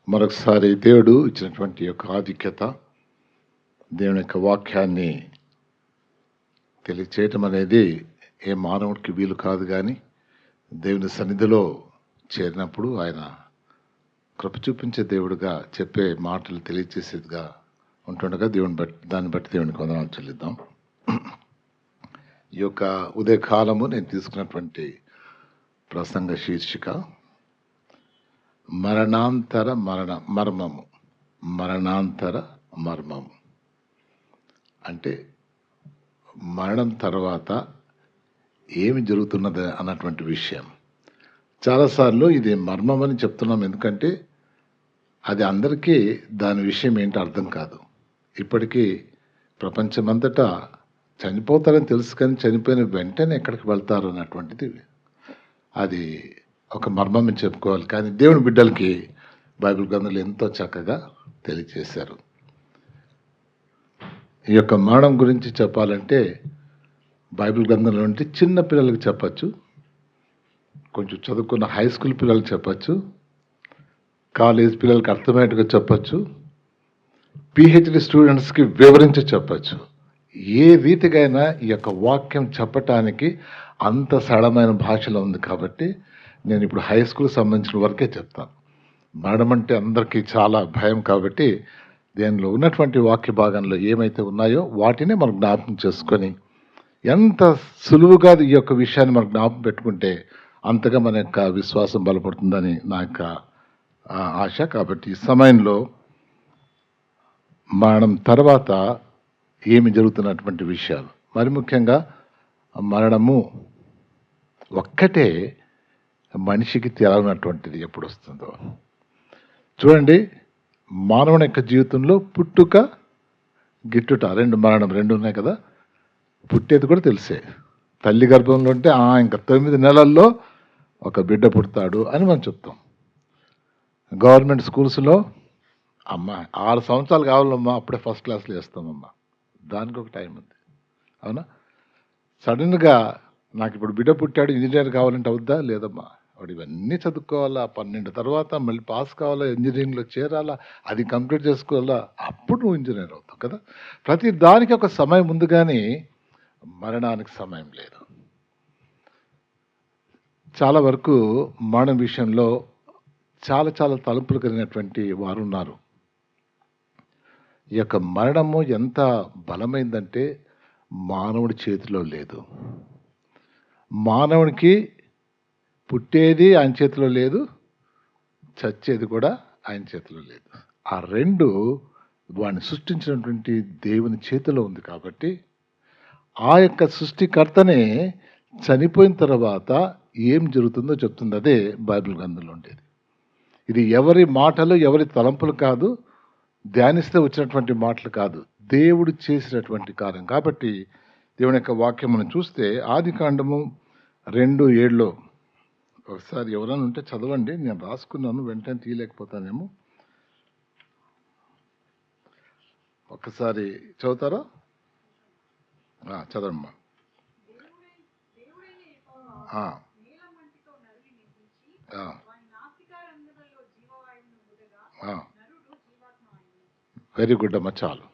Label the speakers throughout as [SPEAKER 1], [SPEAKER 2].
[SPEAKER 1] మరొకసారి దేవుడు ఇచ్చినటువంటి యొక్క ఆధిక్యత, దేవుని యొక్క వాక్యాన్ని తెలియచేయటం అనేది ఏ మానవుడికి వీలు కాదు. కానీ దేవుని సన్నిధిలో చేరినప్పుడు ఆయన కృప చూపించే దేవుడుగా చెప్పే మాటలు తెలియచేసేదిగా ఉంటుండగా దాన్ని బట్టి దేవునికి వందనాలు చెల్లిద్దాం. ఈ యొక్క ఉదయకాలము నేను తీసుకున్నటువంటి ప్రసంగ శీర్షిక మరణాంతర మర్మము. మరణాంతర మర్మము అంటే మరణం తర్వాత ఏమి జరుగుతున్నది అన్నటువంటి విషయం. చాలాసార్లు ఇది మర్మం అని చెప్తున్నాం, ఎందుకంటే అది అందరికీ దాని విషయం ఏంటో అర్థం కాదు. ఇప్పటికీ ప్రపంచమంతటా చనిపోతారని తెలుసు, కానీ చనిపోయిన వెంటనే ఎక్కడికి వెళ్తారు అన్నటువంటిది అది ఒక మర్మం అని చెప్పుకోవాలి. కానీ దేవుని బిడ్డలకి బైబిల్ గ్రంథాలు ఎంతో చక్కగా తెలియజేశారు. ఈ యొక్క మరణం గురించి చెప్పాలంటే బైబిల్ గ్రంథంలో ఉంటే చిన్న పిల్లలకు చెప్పచ్చు, కొంచెం చదువుకున్న హై స్కూల్ పిల్లలకు చెప్పచ్చు, కాలేజ్ పిల్లలకి అర్థమయ్యేట్టుగా చెప్పచ్చు, పిహెచ్డి స్టూడెంట్స్కి వివరించి చెప్పచ్చు. ఏ రీతికైనా ఈ యొక్క వాక్యం చెప్పటానికి అంత సరళమైన భాషలో ఉంది. కాబట్టి నేను ఇప్పుడు హై స్కూల్కి సంబంధించిన వరకే చెప్తాను. మరణం అంటే అందరికీ చాలా భయం, కాబట్టి దీనిలో ఉన్నటువంటి వాక్య భాగంలో ఏమైతే ఉన్నాయో వాటిని మనం జ్ఞాపకం చేసుకొని ఎంత సులువుగా ఈ యొక్క విషయాన్ని మనం జ్ఞాపకం పెట్టుకుంటే అంతగా మన యొక్క విశ్వాసం బలపడుతుందని నా యొక్క ఆశ. కాబట్టి ఈ సమయంలో మరణం తర్వాత ఏమి జరుగుతున్నటువంటి విషయాలు, మరి ముఖ్యంగా మరణము ఒక్కటే మనిషికి తెలవనటువంటిది ఎప్పుడు వస్తుందో. చూడండి, మానవుని యొక్క జీవితంలో పుట్టుక గిట్టుట మరణం రెండు ఉన్నాయి కదా. పుట్టేది కూడా తెలిసే, తల్లి గర్భంలో ఉంటే ఇంకా 9 నెలల్లో ఒక బిడ్డ పుడతాడు అని మనం చెప్తాం. గవర్నమెంట్ స్కూల్స్లో 6 సంవత్సరాలు కావాలమ్మా, అప్పుడే ఫస్ట్ క్లాస్లో వేస్తామమ్మా, దానికి ఒక టైం ఉంది, అవునా? సడన్గా నాకు ఇప్పుడు బిడ్డ పుట్టాడు, ఇంజనీర్ కావాలంటే అవుద్దా? లేదమ్మా, వాడు ఇవన్నీ చదువుకోవాలా, 12 తర్వాత మళ్ళీ పాస్ కావాలా, ఇంజనీరింగ్లో చేరాలా, అది కంప్లీట్ చేసుకోవాలా, అప్పుడు నువ్వు ఇంజనీర్ అవుతావు కదా. ప్రతి దానికి ఒక సమయం ఉంది, కానీ మరణానికి సమయం లేదు. చాలా వరకు మరణం విషయంలో చాలా చాలా తలుపులు కలిగినటువంటి వారు ఉన్నారు. ఈ యొక్క మరణము ఎంత బలమైందంటే మానవుడి చేతిలో లేదు. మానవుడికి పుట్టేది ఆయన చేతిలో లేదు, చచ్చేది కూడా ఆయన చేతిలో లేదు. ఆ రెండు వాడిని సృష్టించినటువంటి దేవుని చేతిలో ఉంది. కాబట్టి ఆ యొక్క సృష్టికర్తనే చనిపోయిన తర్వాత ఏం జరుగుతుందో చెప్తుంది. అదే బైబిల్ గ్రంథంలో ఉండేది. ఇది ఎవరి మాటలు, ఎవరి తలంపులు కాదు, ధ్యానిస్తే వచ్చినటువంటి మాటలు కాదు, దేవుడు చేసినటువంటి కార్యం. కాబట్టి దేవుని యొక్క వాక్యం మనం చూస్తే ఆదికాండము 2:7 ఒకసారి ఎవరైనా ఉంటే చదవండి. నేను రాసుకున్నాను, వెంటనే తీయలేకపోతానేమో. ఒక్కసారి చదువుతారా? చదవమ్మా. వెరీ గుడ్ అమ్మా, చాలు.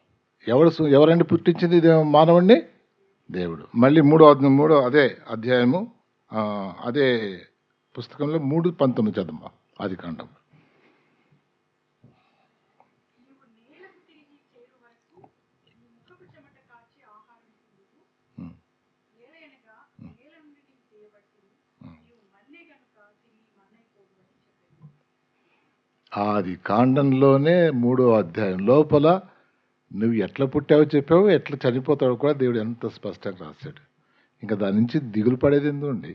[SPEAKER 1] ఎవరండి పుట్టించింది మానవుణ్ణి? దేవుడు. మళ్ళీ మూడో అదే అధ్యాయము, అదే పుస్తకంలో 3:19 చదమ్మా, ఆదికాండం. ఆది కాండంలోనే 3వ అధ్యాయం లోపల నువ్వు ఎట్లా పుట్టావో చెప్పావు, ఎట్లా చనిపోతావో కూడా దేవుడు ఎంత స్పష్టంగా రాశాడు. ఇంకా దాని నుంచి దిగులు పడేది ఎందుకండి?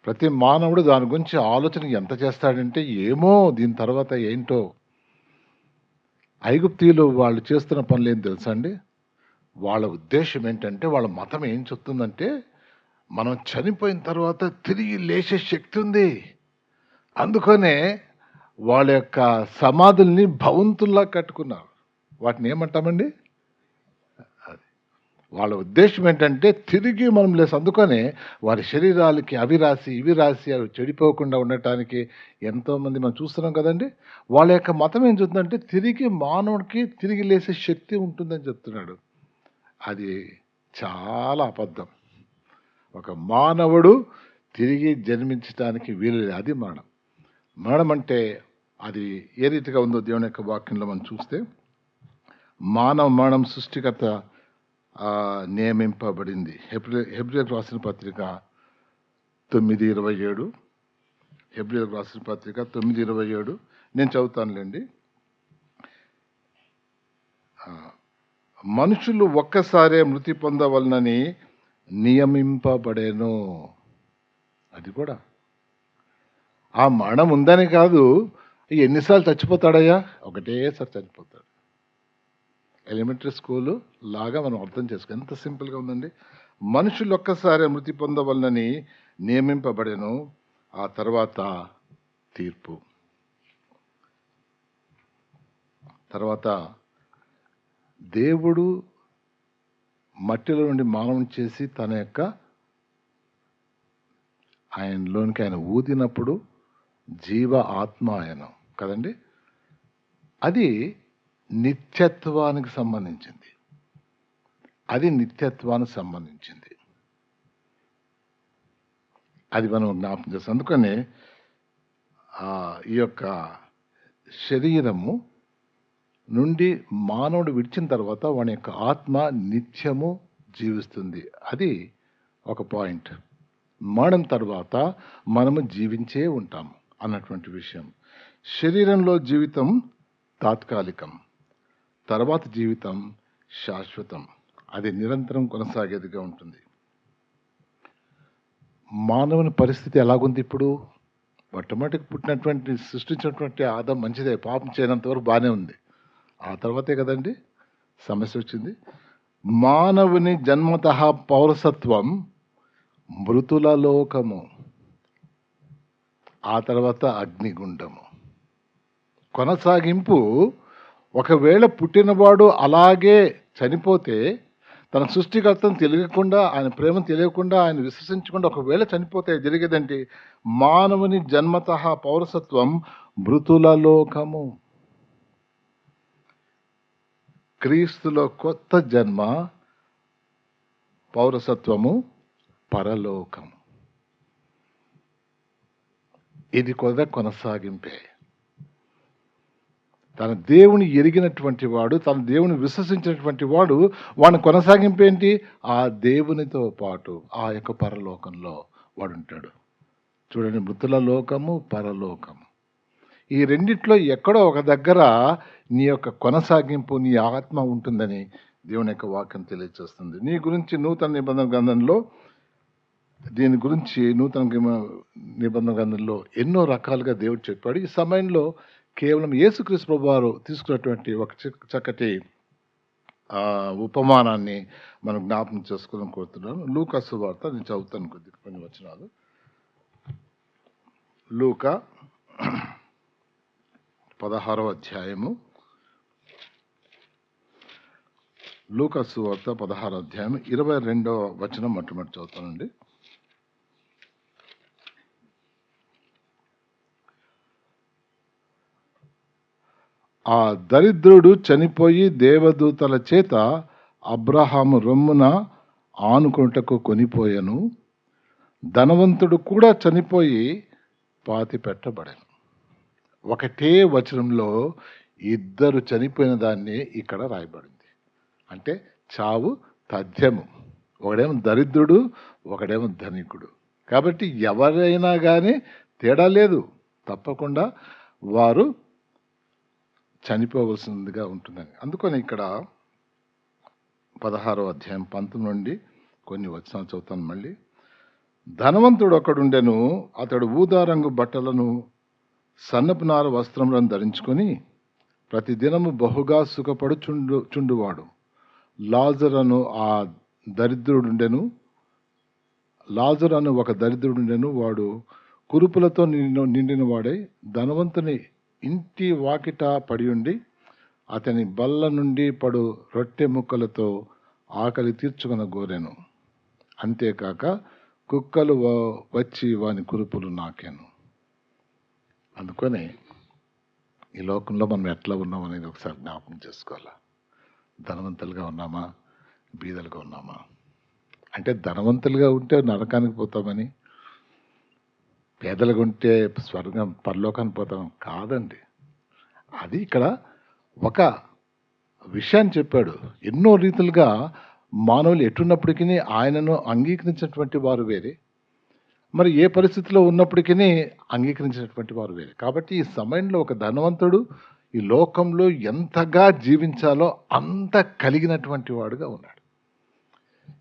[SPEAKER 1] ప్రతి మానవుడు దాని గురించి ఆలోచన ఎంత చేస్తాడంటే, ఏమో దీని తర్వాత ఏంటో. ఐగుప్తీయులు వాళ్ళు చేస్తున్న పనులు ఏం తెలుసా అండి? వాళ్ళ ఉద్దేశం ఏంటంటే, వాళ్ళ మతం ఏం చెప్తుందంటే, మనం చనిపోయిన తర్వాత తిరిగి లేచే శక్తి ఉంది, అందుకనే వాళ్ళ యొక్క సమాధుల్ని భవంతుల్లా కట్టుకున్నారు. వాటిని ఏమంటామండి? అది వాళ్ళ ఉద్దేశం ఏంటంటే తిరిగి మనం లేసి, అందుకనే వారి శరీరాలకి అవి రాసి ఇవి రాసి అవి చెడిపోకుండా ఉండటానికి ఎంతోమంది మనం చూస్తున్నాం కదండి. వాళ్ళ యొక్క మతం ఏం చెప్తుందంటే తిరిగి మానవుడికి తిరిగి లేసే శక్తి ఉంటుందని చెప్తున్నాడు. అది చాలా అబద్ధం. ఒక మానవుడు తిరిగి జన్మించడానికి వీలు లేదు. అది మరణం. మరణం అంటే అది ఏ రీతిగా ఉందో దేవుని యొక్క వాక్యంలో మనం చూస్తే, మానవ మరణం సృష్టికర్త నియమింపబడింది. హెబ్రియలకు రాసిన పత్రిక 9:27. హెబ్రియలకు రాసిన పత్రిక 9:27 నేను చదువుతానులేండి. మనుషులు ఒక్కసారే మృతి పొందవలనని నియమింపబడేను. అది కూడా ఆ మరణం ఉందని కాదు, ఎన్నిసార్లు చచ్చిపోతాడయ్యా? ఒకటేసారి చనిపోతాడు. ఎలిమెంటరీ స్కూలు లాగా మనం అర్థం చేసుకో, ఎంత సింపుల్గా ఉందండి. మనుషులు ఒక్కసారి మృతి పొందవలనని నియమింపబడేను, ఆ తర్వాత తీర్పు. తర్వాత దేవుడు మట్టిలో నుండి మానవుని చేసి తన యొక్క ఆయనలోనికి ఆయన ఊదినప్పుడు జీవ ఆత్మ ఆయన కదండి, అది నిత్యత్వానికి సంబంధించింది. అది మనం జ్ఞాపకం చేస్తాం. అందుకనే ఈ యొక్క శరీరము నుండి మానవుడు విడిచిన తర్వాత వాని యొక్క ఆత్మ నిత్యము జీవిస్తుంది. అది ఒక పాయింట్. మరణం తర్వాత మనము జీవించే ఉంటాము అన్నటువంటి విషయం. శరీరంలో జీవితం తాత్కాలికం, తర్వాత జీవితం శాశ్వతం. అది నిరంతరం కొనసాగేదిగా ఉంటుంది. మానవుని పరిస్థితి ఎలాగుంది ఇప్పుడు? మొట్టమొదటి పుట్టినటువంటి సృష్టించినటువంటి ఆదాం మంచిదే, పాపం చేయనంత వరకు బాగానే ఉంది. ఆ తర్వాతే కదండి సమస్య వచ్చింది. మానవుని జన్మతః పౌరసత్వం మృతుల లోకము, ఆ తర్వాత అగ్నిగుండము. కొనసాగింపు. ఒకవేళ పుట్టినవాడు అలాగే చనిపోతే, తన సృష్టికర్తను తెలియకుండా, ఆయన ప్రేమను తెలియకుండా, ఆయన విశ్వసించకుండా ఒకవేళ చనిపోతే జరిగేదంటే మానవుని జన్మతః పౌరసత్వం మృతుల లోకము. క్రీస్తులో కొత్త జన్మ, పౌరసత్వము పరలోకము. ఇది కూడా కొనసాగింపే. తన దేవుని ఎరిగినటువంటి వాడు, తన దేవుని విశ్వసించినటువంటి వాడు, వాడిని కొనసాగింపేంటి? ఆ దేవునితో పాటు ఆ యొక్క పరలోకంలో వాడు ఉంటాడు. చూడండి, మృతుల లోకము, పరలోకము. ఈ రెండిట్లో ఎక్కడో ఒక దగ్గర నీ యొక్క కొనసాగింపు, నీ ఆత్మ ఉంటుందని దేవుని యొక్క వాక్యం తెలియజేస్తుంది. నీ గురించి నూతన నిబంధన గ్రంథంలో, దీని గురించి నూతన నిబంధన గ్రంథంలో ఎన్నో రకాలుగా దేవుడు చెప్పాడు. ఈ సమయంలో కేవలం యేసుక్రీస్తు ప్రభువారు తీసుకున్నటువంటి ఒక చక్కటి ఉపమానాన్ని మనం జ్ఞాపకం చేసుకోవాలని కోరుతున్నాను. లూకా సువార్త నేను చదువుతాను కొన్ని వచనాలు. లూకా 16వ అధ్యాయము. లూకా సువార్త 16వ అధ్యాయం 22వ వచనం మొట్టమొదటి చదువుతానండి. ఆ దరిద్రుడు చనిపోయి దేవదూతల చేత అబ్రహాము రొమ్మున ఆనుకొనుటకు కొనిపోయెను. ధనవంతుడు కూడా చనిపోయి పాతి పెట్టబడెను. ఒకటే వచనంలో ఇద్దరు చనిపోయిన దాన్ని ఇక్కడ రాయబడింది. అంటే చావు తథ్యము. ఒకడేమో దరిద్రుడు, ఒకడేమో ధనికుడు. కాబట్టి ఎవరైనా కానీ తేడా లేదు, తప్పకుండా వారు చనిపోవలసిందిగా ఉంటుందని. అందుకని ఇక్కడ 16వ అధ్యాయం 19 నుండి కొన్ని వచనాలు చదువుతాను మళ్ళీ. ధనవంతుడు ఒకడుండెను. అతడు ఊదారంగు బట్టలను, సన్నపు నార వస్త్రములను ధరించుకొని ప్రతిదినము బహుగా సుఖపడుచుండువాడు. లాజరను ఆ దరిద్రుడుండెను. లాజరు ఒక దరిద్రుడుండెను. వాడు కురుపులతో నిండిన వాడై ధనవంతుని ఇంటి వాకిట పడి ఉండి అతని బల్ల నుండి పడు రొట్టె ముక్కలతో ఆకలి తీర్చుకున్న గోరెను, అంతేకాక కుక్కలు వచ్చి వాని కురుపులు నాకేను. అందుకని ఈ లోకంలో మనం ఎట్లా ఉన్నాం అనేది ఒకసారి జ్ఞాపకం చేసుకోవాలి. ధనవంతులుగా ఉన్నామా, బీదలుగా ఉన్నామా? అంటే ధనవంతులుగా ఉంటే నరకానికి పోతామని, పేదలుగా ఉంటే స్వర్గం పరలోకానికి పోతాం కాదండి. అది ఇక్కడ ఒక విషయాన్ని చెప్పాడు. ఎన్నో రీతులుగా మానవులు ఎట్టున్నప్పటికీ ఆయనను అంగీకరించినటువంటి వారు వేరే, మరి ఏ పరిస్థితిలో ఉన్నప్పటికీ అంగీకరించినటువంటి వారు వేరే. కాబట్టి ఈ సమయంలో ఒక ధనవంతుడు ఈ లోకంలో ఎంతగా జీవించాలో అంత కలిగినటువంటి వాడుగా ఉన్నాడు.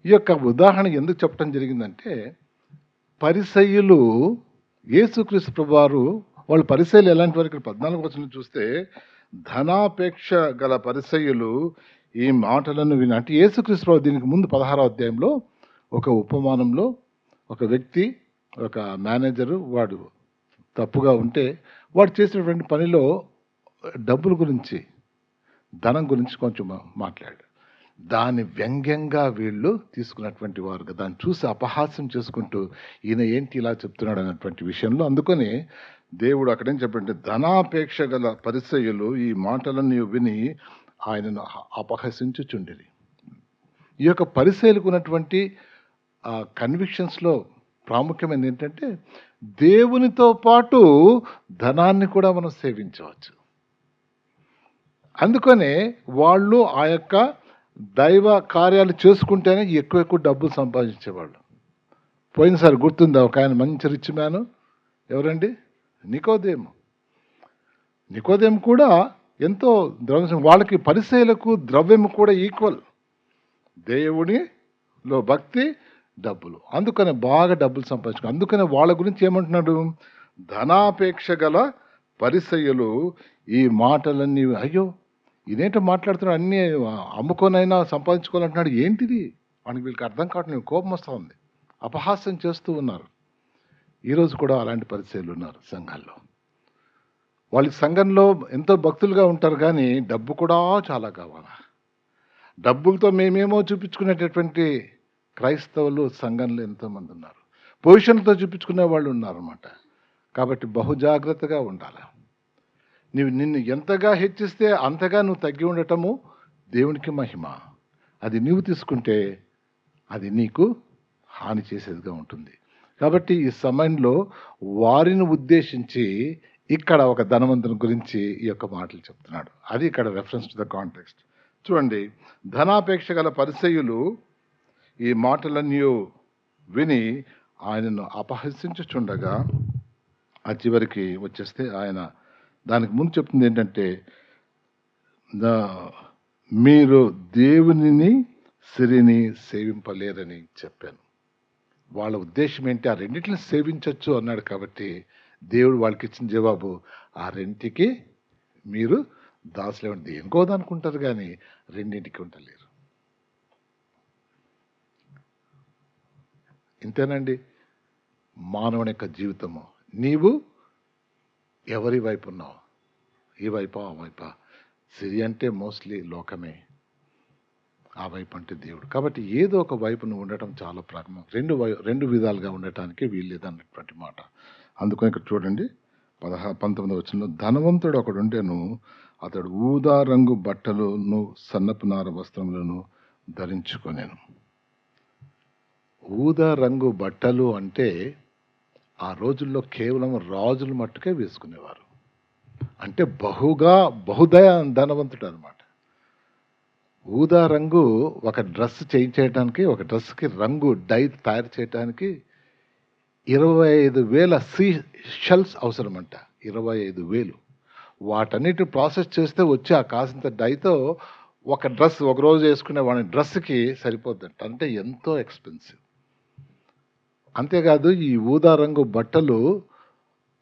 [SPEAKER 1] ఈ యొక్క ఉదాహరణ ఎందుకు చెప్పడం జరిగిందంటే, పరిసయ్యులు యేసుక్రీస్తు ప్రభువారు వాళ్ళు పరిసయ్యులు ఎలాంటి వారు? ఇక్కడ 14వ వచనం చూస్తే, ధనాపేక్ష గల పరిసయ్యులు ఈ మాటలను విని, అంటే యేసుక్రీస్తు ప్రభు దీనికి ముందు 16వ అధ్యాయంలో ఒక ఉపమానంలో ఒక వ్యక్తి, ఒక మేనేజరు, వాడు తప్పుగా ఉంటే వాడు చేసినటువంటి పనిలో డబ్బుల గురించి, ధనం గురించి కొంచెం మాట్లాడు. దాన్ని వ్యంగ్యంగా వీళ్ళు తీసుకున్నటువంటి వారు, దాన్ని చూసి అపహాస్యం చేసుకుంటూ ఈయన ఏంటి ఇలా చెప్తున్నాడు అన్నటువంటి విషయంలో. అందుకని దేవుడు అక్కడేం చెప్పండి, ధనాపేక్ష గల పరిసయ్యులు ఈ మాటలను విని ఆయనను అపహసించుచుండిరి. ఈ యొక్క పరిసయ్యులకు ఉన్నటువంటి కన్విక్షన్స్లో ప్రాముఖ్యమైనది ఏంటంటే, దేవునితో పాటు ధనాన్ని కూడా మనం సేవించవచ్చు. అందుకనే వాళ్ళు ఆ యొక్క దైవ కార్యాలు చేసుకుంటేనే ఎక్కువ డబ్బులు సంపాదించేవాళ్ళు. పోయినసారి గుర్తుందా, ఒక ఆయన మంచి రిచ్ మ్యాను, ఎవరండి? నికోదేము కూడా ఎంతో ద్రవ్యం, వాళ్ళకి పరిసయ్యులకు ద్రవ్యము కూడా ఈక్వల్. దేవునిలో భక్తి, డబ్బులు, అందుకనే బాగా డబ్బులు సంపాదించుకో. అందుకనే వాళ్ళ గురించి ఏమంటున్నాడు, ధనాపేక్ష గల పరిసయ్యులు ఈ మాటలన్నీ, అయ్యో ఇదేంటో మాట్లాడుతున్నాడు, అన్నీ అమ్ముకొనైనా సంపాదించుకోవాలంటున్నాడు, ఏంటిది మనకి వీళ్ళకి అర్థం కావట్లేదు, కోపం వస్తూ ఉంది, అపహాస్యం చేస్తూ ఉన్నారు. ఈరోజు కూడా అలాంటి పరిసయ్యులు ఉన్నారు సంఘాల్లో. వాళ్ళకి సంఘంలో ఎంతో భక్తులుగా ఉంటారు, కానీ డబ్బు కూడా చాలా కావాలా. డబ్బులతో మేమేమో చూపించుకునేటటువంటి క్రైస్తవులు సంఘంలో ఎంతోమంది ఉన్నారు. పొజిషన్తో చూపించుకునే వాళ్ళు ఉన్నారన్నమాట. కాబట్టి బహుజాగ్రత్తగా ఉండాలి. నిన్ను ఎంతగా హెచ్చిస్తే అంతగా నువ్వు తగ్గి ఉండటము దేవునికి మహిమ. అది నీవు తీసుకుంటే అది నీకు హాని చేసేదిగా ఉంటుంది. కాబట్టి ఈ సమయంలో వారిని ఉద్దేశించి ఇక్కడ ఒక ధనవంతుని గురించి ఈ యొక్క మాటలు చెప్తున్నాడు. అది ఇక్కడ రెఫరెన్స్ టు ద కాంటెక్స్ట్. చూడండి, ధనాపేక్ష గల పరిసయ్యులు ఈ మాటలన్నీ విని ఆయనను అపహసించుచుండగా, ఆ చివరికి వచ్చేస్తే ఆయన దానికి ముందు చెప్తుంది ఏంటంటే, మీరు దేవునిని సిరిని సేవింపలేరని చెప్పాను. వాళ్ళ ఉద్దేశం ఏంటి, ఆ రెండింటిని సేవించవచ్చు అన్నాడు. కాబట్టి దేవుడు వాళ్ళకి ఇచ్చిన జవాబు, ఆ రెంటికి మీరు దాసులేమండి. దేనికో అనుకుంటారు కానీ రెండింటికి ఉండలేరు. ఇంతేనండి మానవుని యొక్క జీవితము. నీవు ఎవరి వైపు ఉన్నావు? ఈ వైపా ఆ వైపా? సిరి అంటే మోస్ట్లీ లోకమే, ఆ వైపు అంటే దేవుడు. కాబట్టి ఏదో ఒక వైపు నువ్వు ఉండటం చాలా ప్రారంభం. రెండు విధాలుగా ఉండటానికి వీల్లేదు అన్నటువంటి మాట. అందుకని ఇక్కడ చూడండి 19వ వచనంలో, ధనవంతుడు ఒకడు ఉండెను, అతడు ఊదా రంగు బట్టలను సన్నపు నార వస్త్రములను ధరించుకొనెను. ఊదా రంగు బట్టలు అంటే ఆ రోజుల్లో కేవలం రాజులు మట్టుకే వేసుకునేవారు. అంటే బహుదయ ధనవంతుడు అనమాట. ఊదా రంగు ఒక డ్రెస్ చేయించేయడానికి, ఒక డ్రెస్కి రంగు డై తయారు చేయడానికి 25,000 సీ షెల్స్ అవసరమంట. 25,000. వాటన్నిటి ప్రాసెస్ చేస్తే వచ్చి ఆ కాసింత డైతో ఒక డ్రెస్, ఒకరోజు వేసుకునే వాడి డ్రెస్కి సరిపోద్దంట. అంటే ఎంతో ఎక్స్పెన్సివ్. అంతేకాదు, ఈ ఊదా రంగు బట్టలు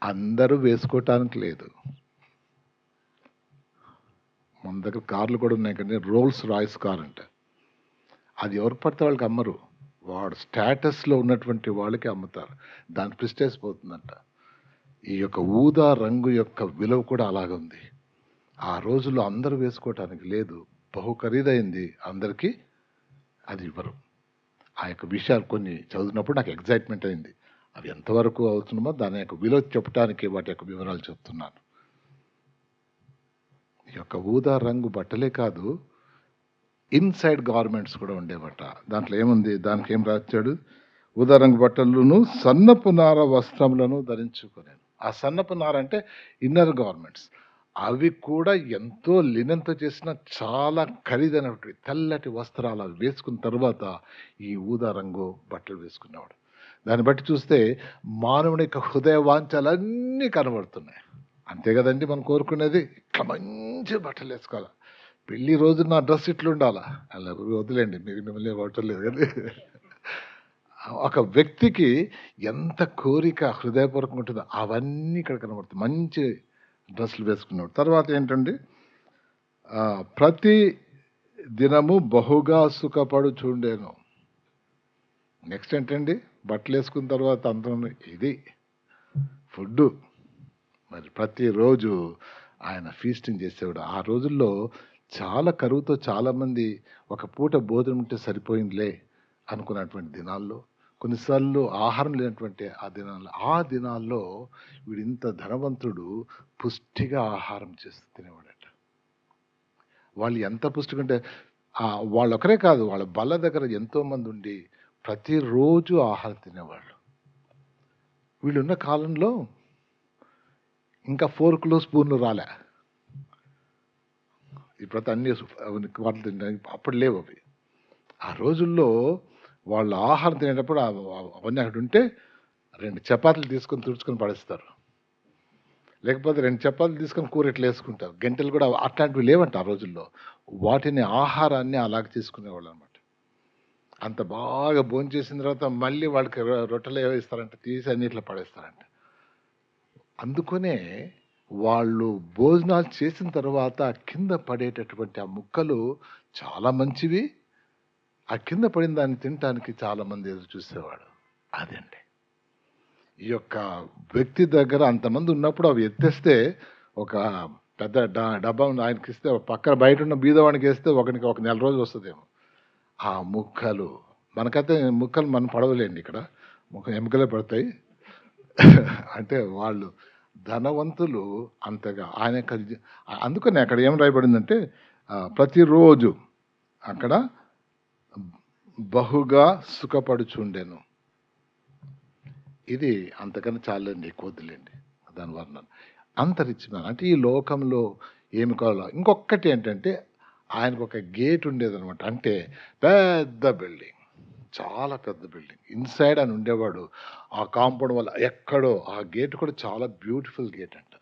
[SPEAKER 1] అందరూ వేసుకోవటానికి లేదు. మన దగ్గర కార్లు కూడా ఉన్నాయి కానీ రోల్స్ రాయ్స్ కార్ అంట. అది ఎవరు పడితే వాళ్ళకి అమ్మరు, వాడు స్టేటస్లో ఉన్నటువంటి వాళ్ళకి అమ్ముతారు. దాని ప్రిస్టేజ్ పోతుందంట. ఈ యొక్క ఊదా రంగు యొక్క విలువ కూడా అలాగుంది. ఆ రోజుల్లో అందరూ వేసుకోవటానికి లేదు, బహు ఖరీదైంది, అందరికీ అది ఇవ్వరు. ఆ యొక్క విషయాలు కొన్ని చదివినప్పుడు నాకు ఎగ్జైట్మెంట్ అయింది. అవి ఎంతవరకు అవుతున్నామో దాని యొక్క విలువ చెప్పడానికి వాటి యొక్క వివరాలు చెప్తున్నాను. ఈ యొక్క ఊదా రంగు బట్టలే కాదు, ఇన్సైడ్ గార్మెంట్స్ కూడా ఉండేవట. దాంట్లో ఏముంది, దానికి ఏం రాశాడు, ఊదా రంగు బట్టలను సన్నపు నార వస్త్రములను ధరించుకునేను. ఆ సన్నపు నార అంటే ఇన్నర్ గార్మెంట్స్. అవి కూడా ఎంతో లినెన్తో చేసిన చాలా ఖరీదైనటువంటి తెల్లటి వస్త్రాలు అవి వేసుకున్న తర్వాత ఈ ఊదా రంగు బట్టలు వేసుకునేవాడు. దాన్ని బట్టి చూస్తే మానవుని యొక్క హృదయ వాంఛలన్నీ కనబడుతున్నాయి. అంతే కదండి మనం కోరుకునేది, ఇట్లా మంచి బట్టలు వేసుకోవాలి, పెళ్లి రోజు నా డ్రెస్ ఇట్లా ఉండాలా, అలా వదిలేండి, మీకు మిమ్మల్ని కొట్టలేదు కానీ ఒక వ్యక్తికి ఎంత కోరిక హృదయపూర్వకంగా ఉంటుందో అవన్నీ ఇక్కడ కనబడుతుంది. మంచి డ్రెస్సులు వేసుకున్నాడు. తర్వాత ఏంటండి, ప్రతి దినము బహుగా సుఖపడుచుండేను. నెక్స్ట్ ఏంటండి, బట్టలు వేసుకున్న తర్వాత అందరం ఇది ఫుడ్. మరి ప్రతిరోజు ఆయన ఫీస్టింగ్ చేసేవాడు. ఆ రోజుల్లో చాలా కరువుతో చాలామంది ఒక పూట భోజనం ఉంటే సరిపోయిందిలే అనుకున్నటువంటి దినాల్లో, కొన్నిసార్లు ఆహారం లేనటువంటి ఆ దినాల్లో వీడు ఇంత ధనవంతుడు పుష్టిగా ఆహారం చేస్తూ తినేవాడట. వాళ్ళు ఎంత పుష్టిగా అంటే వాళ్ళు ఒకరే కాదు, వాళ్ళ బల్ల దగ్గర ఎంతోమంది ఉండి ప్రతిరోజు ఆహారం తినేవాళ్ళు. వీళ్ళున్న కాలంలో ఇంకా ఫోర్కులు స్పూన్లు రాలే. ఇప్పుడైతే అన్ని వాటిని తినడానికి అప్పుడు లేవు అవి. ఆ రోజుల్లో వాళ్ళు ఆహారం తినేటప్పుడు అవన్నీ అక్కడ ఉంటే 2 చపాతీలు తీసుకొని తుడుచుకొని పడేస్తారు, లేకపోతే 2 చపాతీలు తీసుకొని కూర ఇట్లా వేసుకుంటారు. గంటలు కూడా అట్లాంటివి లేవంట ఆ రోజుల్లో. వాటిని ఆహారాన్ని అలాగ తీసుకునేవాళ్ళు అనమాట. అంత బాగా భోంచేసిన తర్వాత మళ్ళీ వాళ్ళకి రొట్టెలు ఏవో ఇస్తారంటే తీసి అన్ని ఇట్లా పడేస్తారంట. అందుకనే వాళ్ళు భోజనాలు చేసిన తర్వాత కింద పడేటటువంటి ఆ ముక్కలు చాలా మంచివి. ఆ కింద పడిన దాన్ని తినటానికి చాలా మంది ఎదురు చూసేవాడు. అదండి ఈ యొక్క వ్యక్తి దగ్గర అంతమంది ఉన్నప్పుడు అవి ఎత్తేస్తే ఒక పెద్ద డబ్బా ఆయనకి ఇస్తే పక్కన బయట ఉన్న బీదవాడికి వేస్తే ఒకనికి ఒక నెల రోజులు వస్తుందేమో. ఆ ముక్కలు మనకైతే ముక్కలు మనం పడవలేండి, ఇక్కడ ఎముకలే పడతాయి. అంటే వాళ్ళు ధనవంతులు అంతగా ఆయన. అందుకని అక్కడ ఏం రాయబడిందంటే ప్రతిరోజు అక్కడ బహుగా సుఖపడుచుండెను. ఇది అంతకన్నా చాలండి, ఎక్కువ వద్దులేండి దాని వర్ణన. అంత రిచ్ మ్యాన్ అంటే ఈ లోకంలో ఏమి కావాలో. ఇంకొకటి ఏంటంటే ఆయనకు ఒక గేట్ ఉండేదనమాట. అంటే పెద్ద బిల్డింగ్, చాలా పెద్ద బిల్డింగ్. ఇన్సైడ్ అని ఉండేవాడు. ఆ కాంపౌండ్ వల్ల ఎక్కడో ఆ గేట్ కూడా చాలా బ్యూటిఫుల్ గేట్ అంట.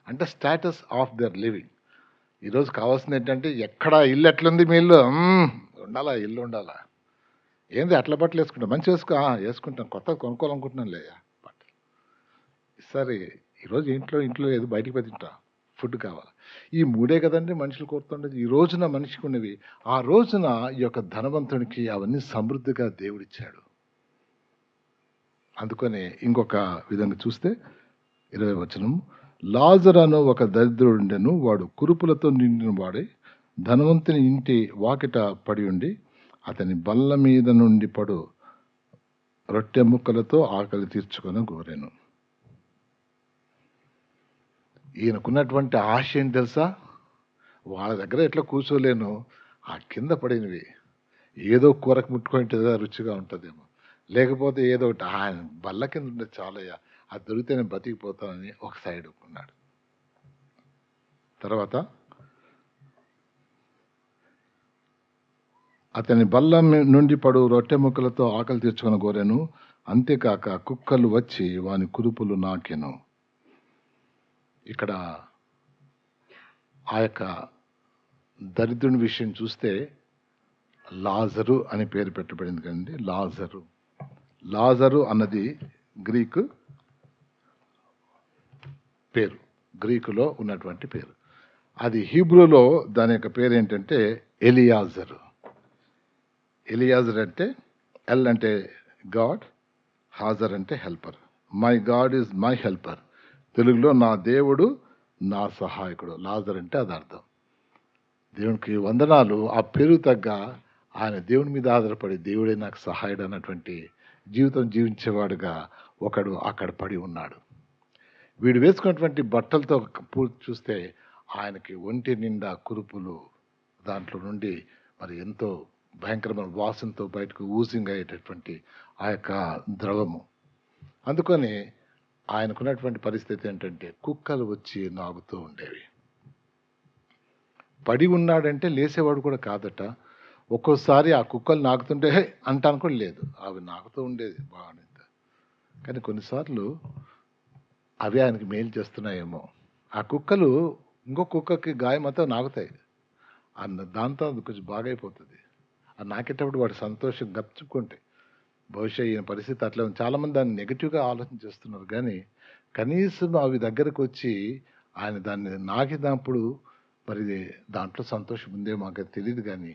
[SPEAKER 1] అంటే స్టేటస్ ఆఫ్ దర్ లివింగ్. ఈరోజు కావాల్సింది ఏంటంటే ఎక్కడ ఇల్లు ఎట్లుంది, మీ ఇల్లు ఉండాలా, ఇల్లు ఉండాలా, ఏంది అట్లా బట్టలు వేసుకుంటాం, మంచి వేసుకుంటాం, కొత్త కొనుక్కోవాలనుకుంటున్నాను లేదా బట్టలు. సరే ఈరోజు ఇంట్లో ఏదో బయటికి పోయి తింటా, ఫుడ్ కావాలి. ఈ 3 కదండి మనుషులు కోరుతుండేది. ఈ రోజున మనిషికి ఉన్నవి. ఆ రోజున ఈ యొక్క ధనవంతునికి అవన్నీ సమృద్ధిగా దేవుడిచ్చాడు. అందుకనే ఇంకొక విధంగా చూస్తే 20వ వచనం, లాజరు అను ఒక దరిద్రుడుండెను, వాడు కురుపులతో నిండిన వాడే ధనవంతుని ఇంటి వాకిట పడి ఉండి అతని బల్ల మీద నుండి పడు రొట్టె ముక్కలతో ఆకలి తీర్చుకొని కోరాను. ఈయనకున్నటువంటి ఆశ ఏంటి తెలుసా, వాళ్ళ దగ్గర ఎట్లా కూర్చోలేను, ఆ కింద పడినవి ఏదో కూరకు ముట్టుకుంటే రుచిగా ఉంటుందేమో, లేకపోతే ఏదో ఒకటి ఆయన బల్ల కింద ఉంటే చాలయ్యా, అది దొరికితే నేను బతికిపోతానని ఒక సైడ్ ఉన్నాడు. తర్వాత అతని బల్ల నుండి పడు రొట్టె ముక్కలతో ఆకలి తీర్చుకొని కోరాను, అంతేకాక కుక్కలు వచ్చి వాని కురుపులు నాకెను. ఇక్కడ ఆ యొక్క దరిద్రుని విషయం చూస్తే లాజరు అని పేరు పెట్టబడింది కదండి. లాజరు అన్నది గ్రీకు పేరు, గ్రీకులో ఉన్నటువంటి పేరు. అది హీబ్రూలో దాని యొక్క పేరు ఏంటంటే ఎలియాజరు. ఎలియాజర్ అంటే ఎల్ అంటే గాడ్, హాజర్ అంటే helper. My God is my helper. తెలుగులో నా దేవుడు నా సహాయకుడు. లాజర్ అంటే అది అర్థం. దేవునికి వందనాలు. ఆ పేరు తగ్గ ఆయన దేవుని మీద ఆధారపడి దేవుడే నాకు సహాయుడు అన్నటువంటి జీవితం జీవించేవాడుగా ఒకడు అక్కడ పడి ఉన్నాడు. వీడు వేసుకున్నటువంటి బట్టలతో చూస్తే ఆయనకి ఒంటి నిండా కురుపులు, దాంట్లో నుండి మరి ఎంతో భయంకరమైన వాసనతో బయటకు ఊజింగ్ అయ్యేటటువంటి ఆ యొక్క ద్రవము. అందుకని ఆయనకున్నటువంటి పరిస్థితి ఏంటంటే కుక్కలు వచ్చి నాగుతూ ఉండేవి. పడి ఉన్నాడంటే లేసేవాడు కూడా కాదట. ఒక్కోసారి ఆ కుక్కలు నాకుతుంటే అంటాను కూడా లేదు, అవి నాకుతూ ఉండేది బాగానే. కానీ కొన్నిసార్లు అవి ఆయనకి మేలు చేస్తున్నాయేమో. ఆ కుక్కలు ఇంకో కుక్కకి గాయమైతే నాకుతాయి దాంతో అది కొంచెం బాగైపోతుంది. అది నాకేటప్పుడు వాడు సంతోషం గప్చుకుంటే బహుశా ఈయన పరిస్థితి అట్లా ఉంది. చాలామంది దాన్ని నెగిటివ్గా ఆలోచన చేస్తున్నారు, కానీ కనీసం అవి దగ్గరకు వచ్చి ఆయన దాన్ని నాకినప్పుడు మరి దాంట్లో సంతోషం ఉందే మాకు తెలియదు. కానీ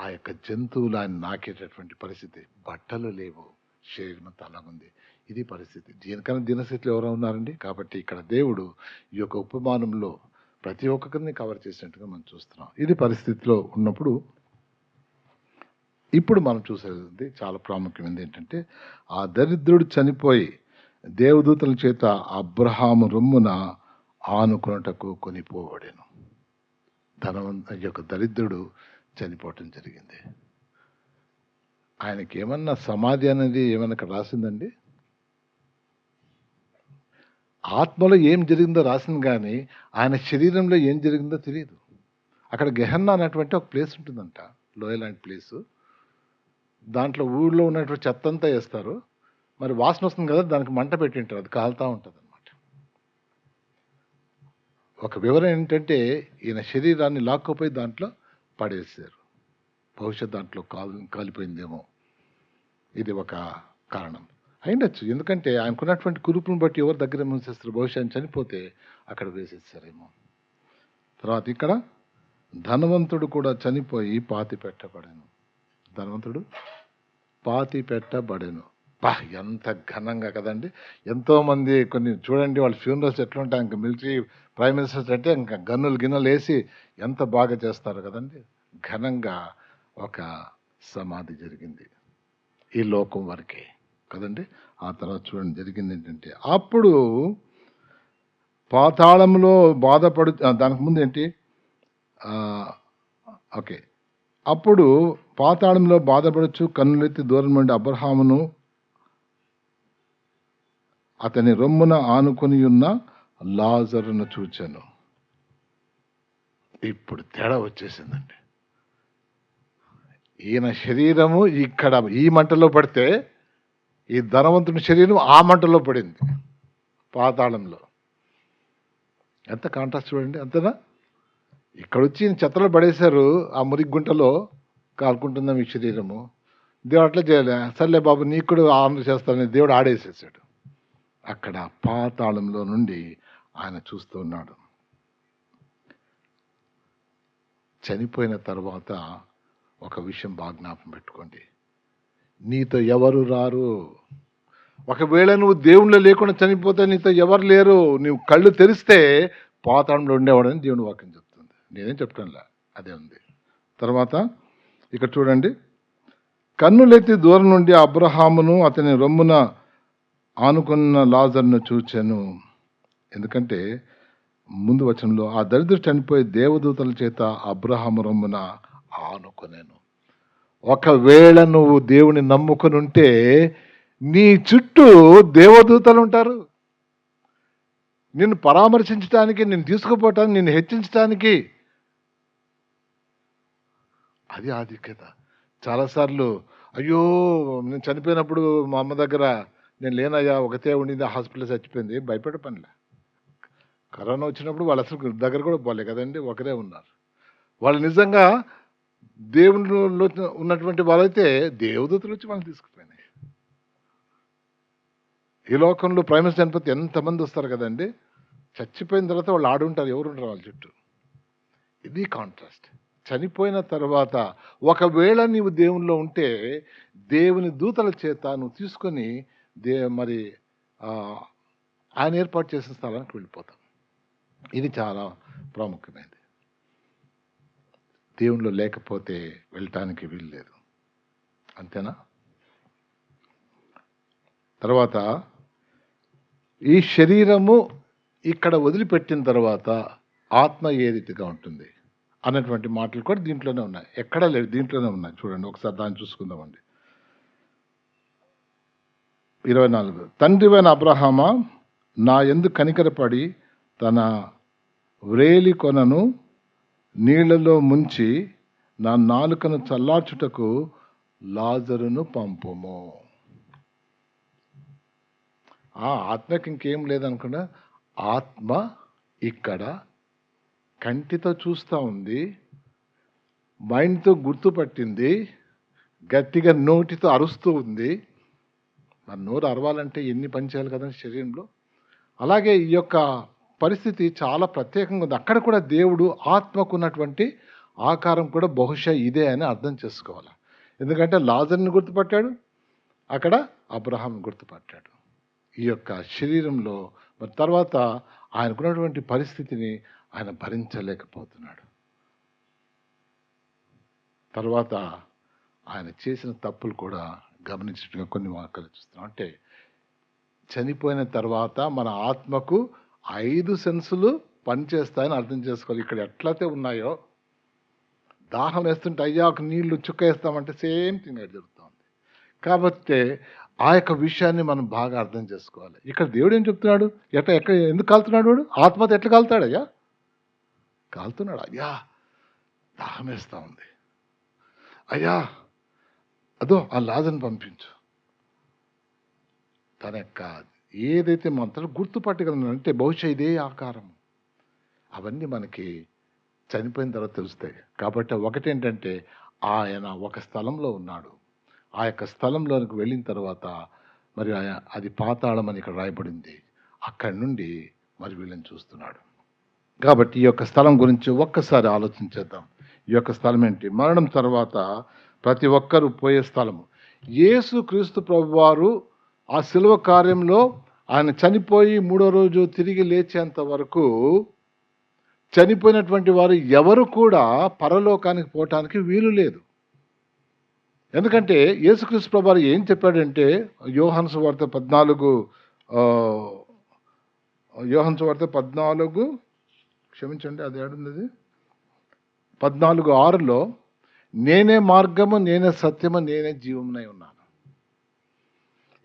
[SPEAKER 1] ఆ యొక్క జంతువులు ఆయన నాకేటటువంటి పరిస్థితి, బట్టలు లేవు, శరీరం అంతా అలాగుంది. ఇది పరిస్థితి. దీనికన్నా దినస్థితిలో ఎవరో ఉన్నారండి. కాబట్టి ఇక్కడ దేవుడు ఈ యొక్క ఉపమానంలో ప్రతి ఒక్కరిని కవర్ చేసినట్టుగా మనం చూస్తున్నాం. ఇది పరిస్థితిలో ఉన్నప్పుడు ఇప్పుడు మనం చూసేది చాలా ప్రాముఖ్యమైనది ఏంటంటే, ఆ దరిద్రుడు చనిపోయి దేవదూతల చేత అబ్రహాము రొమ్మున ఆనుకున్నటకు కొనిపోబడెను. ఈ యొక్క దరిద్రుడు చనిపోవటం జరిగింది. ఆయనకి ఏమన్నా సమాధి అనేది ఏమన్నా రాసిందండి? ఆత్మలో ఏం జరిగిందో రాసింది, కానీ ఆయన శరీరంలో ఏం జరిగిందో తెలియదు. అక్కడ గెహన్నా అనేటువంటి ఒక ప్లేస్ ఉంటుందంట, లోయ లాంటి ప్లేసు. దాంట్లో ఊళ్ళో ఉన్నటువంటి చెత్త అంతా వేస్తారు. మరి వాసన వస్తుంది కదా, దానికి మంట పెట్టింటారు, అది కాలుతూ ఉంటుంది అనమాట. ఒక వివరణ ఏంటంటే, ఈయన శరీరాన్ని లాక్కుపోయి దాంట్లో పడేసారు. భవిష్యత్ దాంట్లో కాలిపోయిందేమో, ఇది ఒక కారణం అయిండొచ్చు. ఎందుకంటే ఆయనకున్నటువంటి కురుపులను బట్టి ఎవరి దగ్గర మూసేస్తారు, బహుశా ఆయన చనిపోతే అక్కడ వేసేస్తారేమో. తర్వాత ఇక్కడ ధనవంతుడు కూడా చనిపోయి పాతి పెట్టబడెను. ధనవంతుడు పాతి పెట్టబడెను. ఎంత ఘనంగా కదండి. ఎంతోమంది కొన్ని చూడండి, వాళ్ళ ఫ్యూనరల్స్ ఎట్లా ఉంటాయి, ఇంకా మిలిటరీ ప్రైమ్ మినిస్టర్స్ అంటే ఇంకా గిన్నెలు వేసి ఎంత బాగా చేస్తారు కదండి. ఘనంగా ఒక సమాధి జరిగింది ఈ లోకం వరకే కదండి. ఆ తర్వాత చూడండి జరిగింది ఏంటంటే, అప్పుడు పాతాళంలో బాధపడు, దానికి ముందు ఏంటి, ఓకే, అప్పుడు పాతాళంలో బాధపడచ్చు కన్నులెత్తి దూరం నుండి అబ్రహామును అతని రొమ్మున ఆనుకొని ఉన్న లాజరును చూచాను. ఇప్పుడు తేడా వచ్చేసిందండి. ఈయన శరీరము ఇక్కడ ఈ మంటలో పడితే, ఈ ధనవంతుని శరీరం ఆ మంటలో పడింది పాతాళంలో. ఎంత కాంట్రాస్ట్ చూడండి, అంతేనా? ఇక్కడ వచ్చి చెత్తలో పడేశారు, ఆ మురికి గుంటలో కాలుకుంటుందా మీ శరీరము. దేవుడు అట్లా చేయలే, సర్లే బాబు నీకు కూడా ఆనందం చేస్తానని దేవుడు ఆడేసేసాడు. అక్కడ పాతాళంలో నుండి ఆయన చూస్తూ ఉన్నాడు. చనిపోయిన తర్వాత ఒక విషయం బాగా జ్ఞాపకం పెట్టుకోండి, నీతో ఎవరు రారు. ఒకవేళ నువ్వు దేవుళ్ళు లేకుండా చనిపోతే నీతో ఎవరు లేరు. నువ్వు కళ్ళు తెరిస్తే పాతాళంలో ఉండేవాడని దేవుని వాక్యం చెప్తుంది. నేనేం చెప్తానులే, అదే ఉంది. తర్వాత ఇక్కడ చూడండి, కన్నులెత్తి దూరం నుండి అబ్రహామును అతని రొమ్మున ఆనుకున్న లాజరును చూచాను. ఎందుకంటే ముందు వచనంలో ఆ దరిద్రుడు చనిపోయి దేవదూతల చేత అబ్రహాము రొమ్మున ఆనుకొనేను. ఒకవేళ నువ్వు దేవుని నమ్ముకొని ఉంటే నీ చుట్టూ దేవదూతలు ఉంటారు, నిన్ను పరామర్శించడానికి, నిన్ను తీసుకుపోవటానికి, నిన్ను హెచ్చించడానికి. అది ఆధిక్యత. చాలాసార్లు అయ్యో నేను చనిపోయినప్పుడు మా అమ్మ దగ్గర నేను లేనయ్యా, ఒకతే ఉండింది, హాస్పిటల్ చచ్చిపోయింది, భయపడే పనిలే. కరోనా వచ్చినప్పుడు వాళ్ళు అసలు దగ్గర కూడా పోలే కదండి, ఒకరే ఉన్నారు. వాళ్ళు నిజంగా దేవునిలో ఉన్నటువంటి వాళ్ళైతే దేవదూతలు వచ్చి వాళ్ళని తీసుకుపోయినాయి. ఈ లోకంలో ప్రైమ్ మినిస్టర్ చనిపోతే ఎంతమంది వస్తారు కదండి, చచ్చిపోయిన తర్వాత వాళ్ళు ఆడుంటారు, ఎవరు ఉంటారు వాళ్ళ చుట్టూ. ఇది కాంట్రాస్ట్. చనిపోయిన తర్వాత ఒకవేళ నీవు దేవునిలో ఉంటే దేవుని దూతల చేత నువ్వు తీసుకొని మరి ఆయన ఏర్పాటు చేసిన స్థలానికి వెళ్ళిపోతాం. ఇది చాలా ప్రాముఖ్యమైనది. దేవునిలో లేకపోతే వెళ్ళటానికి వీల్లేదు. అంతేనా? తర్వాత ఈ శరీరము ఇక్కడ వదిలిపెట్టిన తర్వాత ఆత్మ ఏ రీతిగా ఉంటుంది అన్నటువంటి మాటలు కూడా దీంట్లోనే ఉన్నాయి. ఎక్కడా లేదు, దీంట్లోనే ఉన్నాయి. చూడండి ఒకసారి దాన్ని చూసుకుందామండి. 24. తండ్రివైన అబ్రహామా, నా యందు కనికరపడి తన వ్రేలి కొనను నీళ్లలో ముంచి నా నాలుకను చల్లార్చుటకు లాజరును పంపుము. ఆత్మకి ఇంకేం లేదనుకున్నా, ఆత్మ ఇక్కడ కంటితో చూస్తూ ఉంది, మైండ్తో గుర్తుపట్టింది, గట్టిగా నోటితో అరుస్తూ ఉంది. మరి నోరు అరవాలంటే ఎన్ని పని చేయాలి కదండి శరీరంలో. అలాగే ఈ యొక్క పరిస్థితి చాలా ప్రత్యేకంగా ఉంది. అక్కడ కూడా దేవుడు ఆత్మకున్నటువంటి ఆకారం కూడా బహుశా ఇదే అని అర్థం చేసుకోవాలి. ఎందుకంటే లాజర్ని గుర్తుపట్టాడు, అక్కడ అబ్రహాంని గుర్తుపట్టాడు. ఈ యొక్క శరీరంలో మరి తర్వాత ఆయనకున్నటువంటి పరిస్థితిని ఆయన భరించలేకపోతున్నాడు. తర్వాత ఆయన చేసిన తప్పులు కూడా గమనించినట్టుగా కొన్ని వాక్యాలు చూస్తున్నాం. అంటే చనిపోయిన తర్వాత మన ఆత్మకు 5 సెన్సులు పనిచేస్తాయని అర్థం చేసుకోవాలి. ఇక్కడ ఎట్లయితే ఉన్నాయో, దాహం వేస్తుంటే అయ్యాక నీళ్లు చుక్క వేస్తామంటే సేమ్ థింగ్ అది జరుగుతుంది. కాబట్టి ఆ యొక్క విషయాన్ని మనం బాగా అర్థం చేసుకోవాలి. ఇక్కడ దేవుడు ఏం చెప్తున్నాడు? ఎక్కడ ఎందుకు కాలుతున్నాడు వాడు? ఆత్మతో ఎట్లా కాలుతాడు? అయ్యా కాలుతున్నాడు. అయ్యా దాహం వేస్తూ ఉంది, అయ్యా అదో ఆ లాజర్ని పంపించు. తన యొక్క ఏదైతే మంత్రం గుర్తుపట్టగలను అంటే బహుశా ఇదే ఆకారం. అవన్నీ మనకి చనిపోయిన తర్వాత తెలుస్తాయి. కాబట్టి ఒకటేంటంటే ఆయన ఒక స్థలంలో ఉన్నాడు. ఆ యొక్క స్థలంలోనికి వెళ్ళిన తర్వాత మరి అది పాతాళం అని ఇక్కడ రాయబడింది. అక్కడి నుండి మరి వీళ్ళని చూస్తున్నాడు. కాబట్టి ఈ యొక్క స్థలం గురించి ఒక్కసారి ఆలోచించేద్దాం. ఈ యొక్క స్థలం ఏంటి? మరణం తర్వాత ప్రతి ఒక్కరూ పోయే స్థలము. యేసు క్రీస్తు ప్రభువారు ఆ శిలువ కార్యంలో ఆయన చనిపోయి 3వ రోజు తిరిగి లేచేంత వరకు చనిపోయినటువంటి వారు ఎవరు కూడా పరలోకానికి పోవటానికి వీలు లేదు. ఎందుకంటే యేసుక్రీస్తు ప్రభువారు ఏం చెప్పాడంటే, యోహాను సువార్త 14 క్షమించండి, అది ఏడున్నది 14:6లో నేనే మార్గము, నేనే సత్యము, నేనే జీవమునై ఉన్నాను.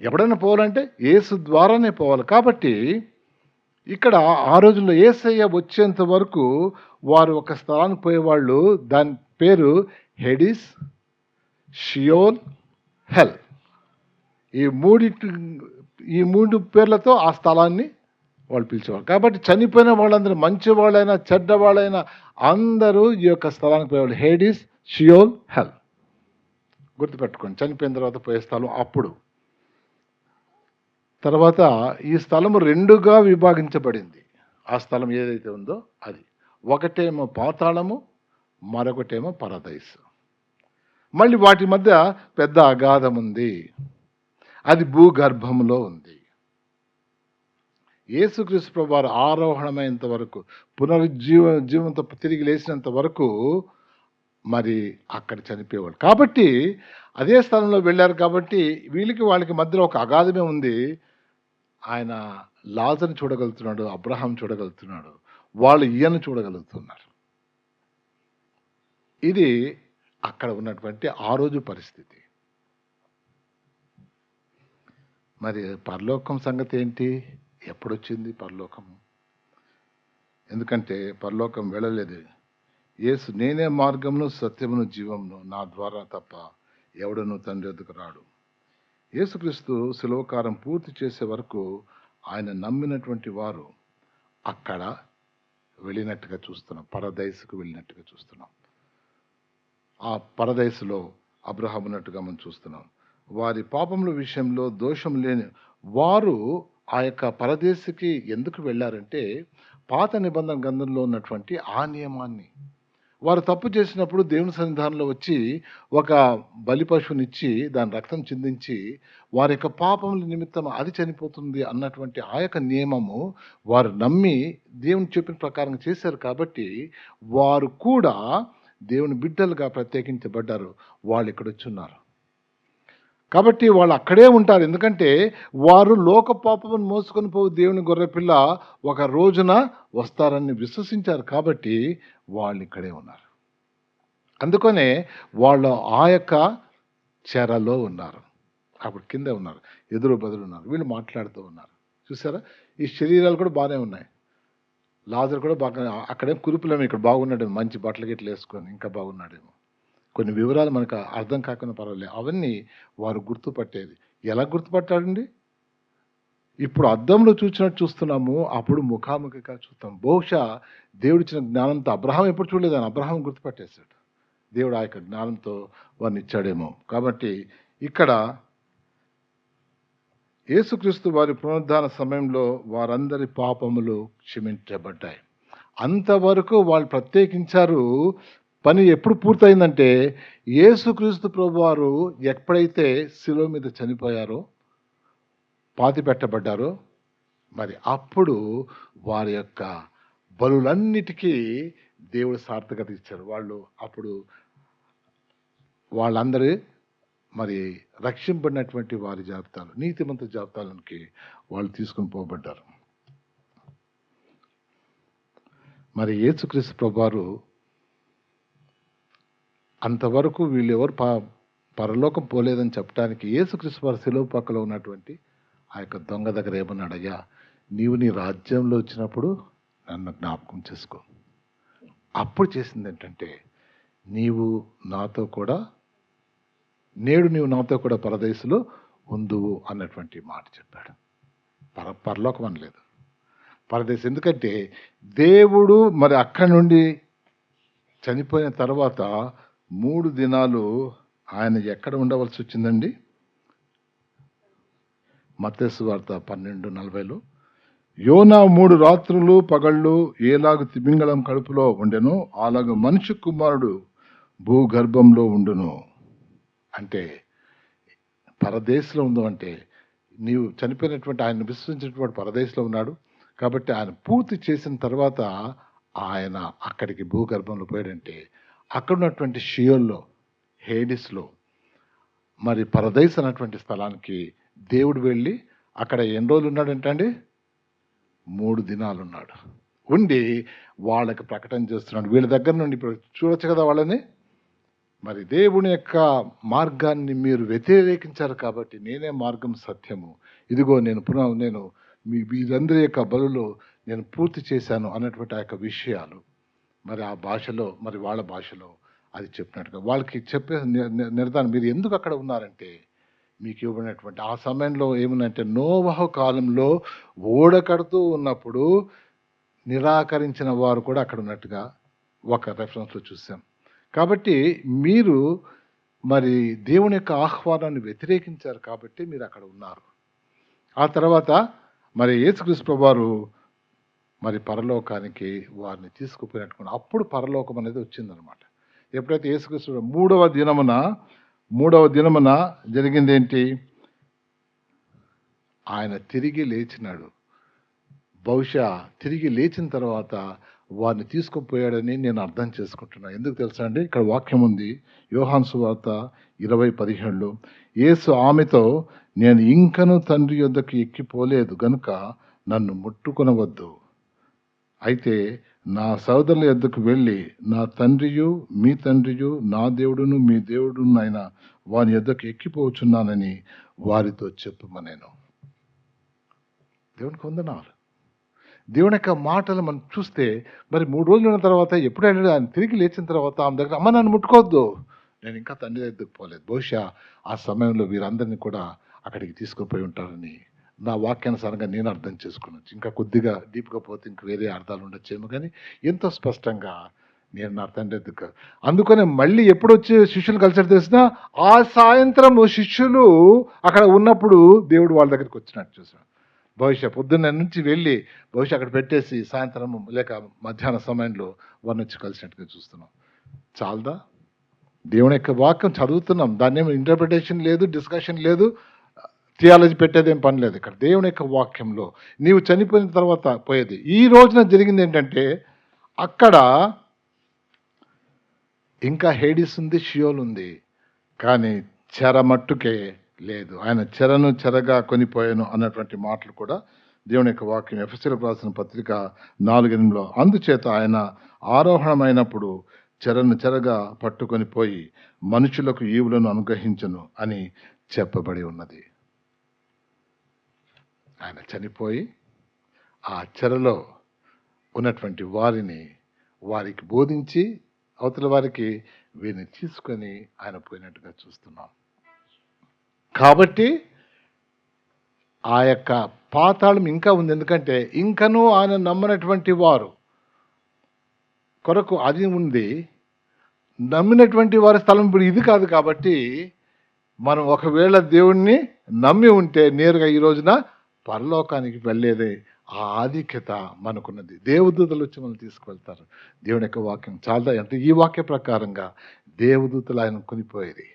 [SPEAKER 1] ఎప్పుడైనా పోవాలంటే యేసు ద్వారానే పోవాలి. కాబట్టి ఇక్కడ ఆ రోజుల్లో యేసయ్య వచ్చేంత వరకు వారు ఒక స్థలానికి పోయేవాళ్ళు. దాని పేరు హెడిస్, షియోల్, హెల్. ఈ మూడు పేర్లతో ఆ స్థలాన్ని వాళ్ళు పిలిచేవాళ్ళు. కాబట్టి చనిపోయిన వాళ్ళందరూ, మంచి వాళ్ళైనా చెడ్డ వాళ్ళైనా అందరూ ఈ యొక్క స్థలానికి పోయేవాళ్ళు. హెడిస్, షియోల్, హెల్ గుర్తుపెట్టుకోండి. చనిపోయిన తర్వాత పోయే స్థలం అప్పుడు. తర్వాత ఈ స్థలము 2గా విభాగించబడింది. ఆ స్థలం ఏదైతే ఉందో అది ఒకటేమో పాతాళము, మరొకటేమో పరదైసు. మళ్ళీ వాటి మధ్య పెద్ద అగాధం ఉంది, అది భూగర్భంలో ఉంది. యేసుక్రీస్తు ప్రభువారు ఆరోహణమైనంత వరకు, జీవంతో తిరిగి లేచినంత వరకు మరి అక్కడ చనిపోయేవాడు. కాబట్టి అదే స్థలంలో వెళ్ళారు. కాబట్టి వాళ్ళకి మధ్యలో ఒక అగాధమే ఉంది. ఆయన లాజర్ని చూడగలుగుతున్నాడు, అబ్రహాం చూడగలుగుతున్నాడు, వాళ్ళు ఈయన చూడగలుగుతున్నారు. ఇది అక్కడ ఉన్నటువంటి ఆ రోజు పరిస్థితి. మరి పరలోకం సంగతి ఏంటి? ఎప్పుడొచ్చింది పరలోకం? ఎందుకంటే పరలోకం వెళ్ళలేదు. యేసు నేనే మార్గమును, సత్యమును, జీవమును, నా ద్వారా తప్ప ఎవడను తండ్రి వద్దకు రాడు. యేసుక్రీస్తు శిలువకారం పూర్తి చేసే వరకు ఆయన నమ్మినటువంటి వారు అక్కడ వెళ్ళినట్టుగా చూస్తున్నాం, పరదైసుకు వెళ్ళినట్టుగా చూస్తున్నాం. ఆ పరదైసులో అబ్రహాము ఉన్నట్టుగా మనం చూస్తున్నాం. వారి పాపముల విషయంలో దోషం లేని వారు ఆ యొక్క పరదేశికి ఎందుకు వెళ్ళారంటే, పాత నిబంధన గ్రంథంలో ఉన్నటువంటి ఆ నియమాన్ని వారు తప్పు చేసినప్పుడు దేవుని సన్నిధానంలో వచ్చి ఒక బలి పశువునిచ్చి దాని రక్తం చిందించి వారి యొక్క పాపముల నిమిత్తం అది చనిపోతుంది అన్నటువంటి ఆ యొక్క నియమము వారు నమ్మి దేవుని చెప్పిన ప్రకారం చేశారు. కాబట్టి వారు కూడా దేవుని బిడ్డలుగా ప్రత్యేకించబడ్డారు, వాళ్ళు ఇక్కడ వచ్చి ఉన్నారు. కాబట్టి వాళ్ళు అక్కడే ఉంటారు. ఎందుకంటే వారు లోక పాపమును మోసుకొని పోవు దేవుని గొర్రెపిల్ల ఒక రోజున వస్తారని విశ్వసించారు. కాబట్టి వాళ్ళు ఇక్కడే ఉన్నారు. అందుకనే వాళ్ళు ఆ యొక్క చెరలో ఉన్నారు. అప్పుడు కింద ఉన్నారు, ఎదురు బదులు ఉన్నారు, వీళ్ళు మాట్లాడుతూ ఉన్నారు. చూసారా, ఈ శరీరాలు కూడా బాగానే ఉన్నాయి. లాజరు కూడా బాగా, అక్కడేం కురుపులేమో, ఇక్కడ బాగున్నాడేమో, మంచి బట్టలు గిట్లు వేసుకొని ఇంకా బాగున్నాడేమో. కొన్ని వివరాలు మనకు అర్థం కాకుండా పర్వాలేదు, అవన్నీ వారు గుర్తుపట్టేది. ఎలా గుర్తుపట్టాడండి? ఇప్పుడు అద్దంలో చూసినట్టు చూస్తున్నాము, అప్పుడు ముఖాముఖిగా చూస్తాం. బహుశా దేవుడు ఇచ్చిన జ్ఞానంతో అబ్రహాం ఎప్పుడు చూడలేదు, అని అబ్రహాం గుర్తుపట్టేశాడు. దేవుడు ఆ యొక్క జ్ఞానంతో వారిని ఇచ్చాడేమో. కాబట్టి ఇక్కడ యేసుక్రీస్తు వారి పునరుద్ధాన సమయంలో వారందరి పాపములు క్షమించబడ్డాయి. అంతవరకు వాళ్ళు ప్రత్యేకించారు. పని ఎప్పుడు పూర్తయిందంటే యేసుక్రీస్తు ప్రభువారు ఎప్పుడైతే శిలువ మీద చనిపోయారో, పాతి పెట్టబడ్డారో, మరి అప్పుడు వారి యొక్క బలులన్నిటికీ దేవుడు సార్థకత ఇచ్చారు. వాళ్ళు అప్పుడు వాళ్ళందరి మరి రక్షింపడినటువంటి వారి జాబితాలు, నీతిమంత జాబితాలకి వాళ్ళు తీసుకుని పోబడ్డారు. మరి యేసుక్రీస్తు ప్రభువారు అంతవరకు వీళ్ళెవరు పరలోకం పోలేదని చెప్పడానికి యేసుక్రీస్తు వారి శిలువ పక్కలో ఉన్నటువంటి ఆ యొక్క దొంగ దగ్గర ఏమన్నాడు? అయ్యా, నీవు నీ రాజ్యంలో వచ్చినప్పుడు నన్ను జ్ఞాపకం చేసుకో. అప్పుడు చేసింది ఏంటంటే, నీవు నాతో కూడా, నేడు నీవు నాతో కూడా పరదేశంలో ఉందువు అన్నటువంటి మాట చెప్పాడు. పరలోకం అనలేదు, పరదేశం. ఎందుకంటే దేవుడు మరి అక్కడి నుండి చనిపోయిన తర్వాత 3 దినాలు ఆయన ఎక్కడ ఉండవలసి వచ్చిందండి? మత్తయి సువార్త 12:40లో, యోనా 3 రాత్రులు పగళ్ళు ఏలాగు తిమింగళం కడుపులో ఉండెను, అలాగ మనిషి కుమారుడు భూగర్భంలో ఉండును. అంటే పరదేశంలో ఉందో అంటే, నీవు చనిపోయినటువంటి ఆయన విశ్వసించినటువంటి పరదేశంలో ఉన్నాడు. కాబట్టి ఆయన పూర్తి చేసిన తర్వాత ఆయన అక్కడికి భూగర్భంలో పోయాడంటే, అక్కడ ఉన్నటువంటి షియోల్లో, హేడిస్లో, మరి పరదేశ్ అన్నటువంటి స్థలానికి దేవుడు వెళ్ళి అక్కడ ఎన్ని రోజులు ఉన్నాడంటండి? 3 దినాలు ఉన్నాడు. ఉండి వాళ్ళకి ప్రకటన చేస్తున్నాడు. వీళ్ళ దగ్గర నుండి ఇప్పుడు చూడొచ్చు కదా వాళ్ళని. మరి దేవుని యొక్క మార్గాన్ని మీరు వ్యతిరేకించారు కాబట్టి నేనే మార్గం, సత్యము, ఇదిగో నేను మీరందరి యొక్క బలులు నేను పూర్తి చేశాను అన్నటువంటి ఆ యొక్క విషయాలు మరి ఆ భాషలో, మరి వాళ్ళ భాషలో అది చెప్పినట్టుగా వాళ్ళకి చెప్పే నిర్ధారణ. మీరు ఎందుకు అక్కడ ఉన్నారంటే, మీకు ఇవ్వబడినటువంటి ఆ సమయంలో ఏముందంటే, నోవహు కాలంలో ఓడ కడుతూ ఉన్నప్పుడు నిరాకరించిన వారు కూడా అక్కడ ఉన్నట్టుగా ఒక రెఫరెన్స్లో చూసాం. కాబట్టి మీరు మరి దేవుని యొక్క ఆహ్వానాన్ని వ్యతిరేకించారు కాబట్టి మీరు అక్కడ ఉన్నారు. ఆ తర్వాత మరి యేసుక్రీస్తు ప్రభువారు మరి పరలోకానికి వారిని తీసుకుపోయినట్టుకుని అప్పుడు పరలోకం అనేది వచ్చిందనమాట. ఎప్పుడైతే యేసుక్రీస్తు మూడవ దినమున జరిగింది ఏంటి? ఆయన తిరిగి లేచినాడు. బహుశా తిరిగి లేచిన తర్వాత వారిని తీసుకుపోయాడని నేను అర్థం చేసుకుంటున్నాను. ఎందుకు తెలుసా అండి? ఇక్కడ వాక్యం ఉంది, యోహాను సువార్త 20:17లో, యేసు ఆమెతో, నేను ఇంకను తండ్రి యొద్దకు ఎక్కిపోలేదు గనుక నన్ను ముట్టుకొనవద్దు. అయితే నా సోదరుల యొద్దకు వెళ్ళి నా తండ్రియు మీ తండ్రియు, నా దేవుడును మీ దేవుడును అయిన వాని యొద్దకు ఎక్కిపోచున్నానని వారితో చెప్పుమనేను. దేవునికి వందనాలు. దేవుని యొక్క మాటలు మనం చూస్తే, మరి 3 రోజులు ఉన్న తర్వాత ఎప్పుడైనా ఆయన తిరిగి లేచిన తర్వాత ఆమె దగ్గర, అమ్మ నన్ను ముట్టుకోవద్దు, నేను ఇంకా తండ్రి దగ్గరకు పోలేదు. బహుశా ఆ సమయంలో వీరందరినీ కూడా అక్కడికి తీసుకుపోయి ఉంటారని నా వాక్యానుసారంగా నేను అర్థం చేసుకున్నాను. ఇంకా కొద్దిగా డీప్గా పోతే ఇంక వేరే అర్థాలు ఉండొచ్చేమో, కానీ ఎంతో స్పష్టంగా నేను నా తండ్రి దగ్గర. అందుకనే మళ్ళీ ఎప్పుడు వచ్చి శిష్యులు కలిసి తెలిసినా ఆ సాయంత్రం శిష్యులు అక్కడ ఉన్నప్పుడు దేవుడు వాళ్ళ దగ్గరికి వచ్చినట్టు చూసాను. బహుశా పొద్దున్న నుంచి వెళ్ళి బహుశా అక్కడ పెట్టేసి సాయంత్రం లేక మధ్యాహ్న సమయంలో వారిని వచ్చి కలిసినట్టుగా చూస్తున్నాం. చాలదా? దేవుని యొక్క వాక్యం చదువుతున్నాం, దాన్ని ఏమి ఇంటర్ప్రిటేషన్ లేదు, డిస్కషన్ లేదు, థియాలజీ పెట్టేదేం పని లేదు. ఇక్కడ దేవుని యొక్క వాక్యంలో నీవు చనిపోయిన తర్వాత పోయేది. ఈ రోజున జరిగింది ఏంటంటే, అక్కడ ఇంకా హేడిస్ ఉంది, షియోల్ ఉంది. కానీ చెర మట్టుకే లేదు. ఆయన చెరగా కొనిపోయాను అన్నటువంటి మాటలు కూడా దేవుని యొక్క వాక్యం ఎఫెసీయులకు రాసిన పత్రిక 4:8లో అందుచేత ఆయన ఆరోహణమైనప్పుడు చెరగా పట్టుకొని పోయి మనుషులకు ఈవులను అనుగ్రహించును అని చెప్పబడి ఉన్నది. ఆయన చనిపోయి ఆ చెరలో ఉన్నటువంటి వారికి బోధించి అవతల వారికి వీరిని తీసుకొని ఆయన పోయినట్టుగా చూస్తున్నాం. కాబట్టి ఆ యొక్క పాతాళం ఇంకా ఉంది. ఎందుకంటే ఇంకనూ ఆయన నమ్మనటువంటి వారు కొరకు అది ఉంది. నమ్మినటువంటి వారి స్థలం ఇప్పుడు ఇది కాదు. కాబట్టి మనం ఒకవేళ దేవుణ్ణి నమ్మి ఉంటే నేరుగా ఈ రోజున పరలోకానికి వెళ్ళేదే ఆ ఆధిక్యత మనకున్నది. దేవదూతలు వచ్చి మనం తీసుకువెళ్తారు. దేవుని యొక్క వాక్యం చాలా అంటే ఈ వాక్య ప్రకారంగా దేవదూతలు ఆయన కొనిపోయేది.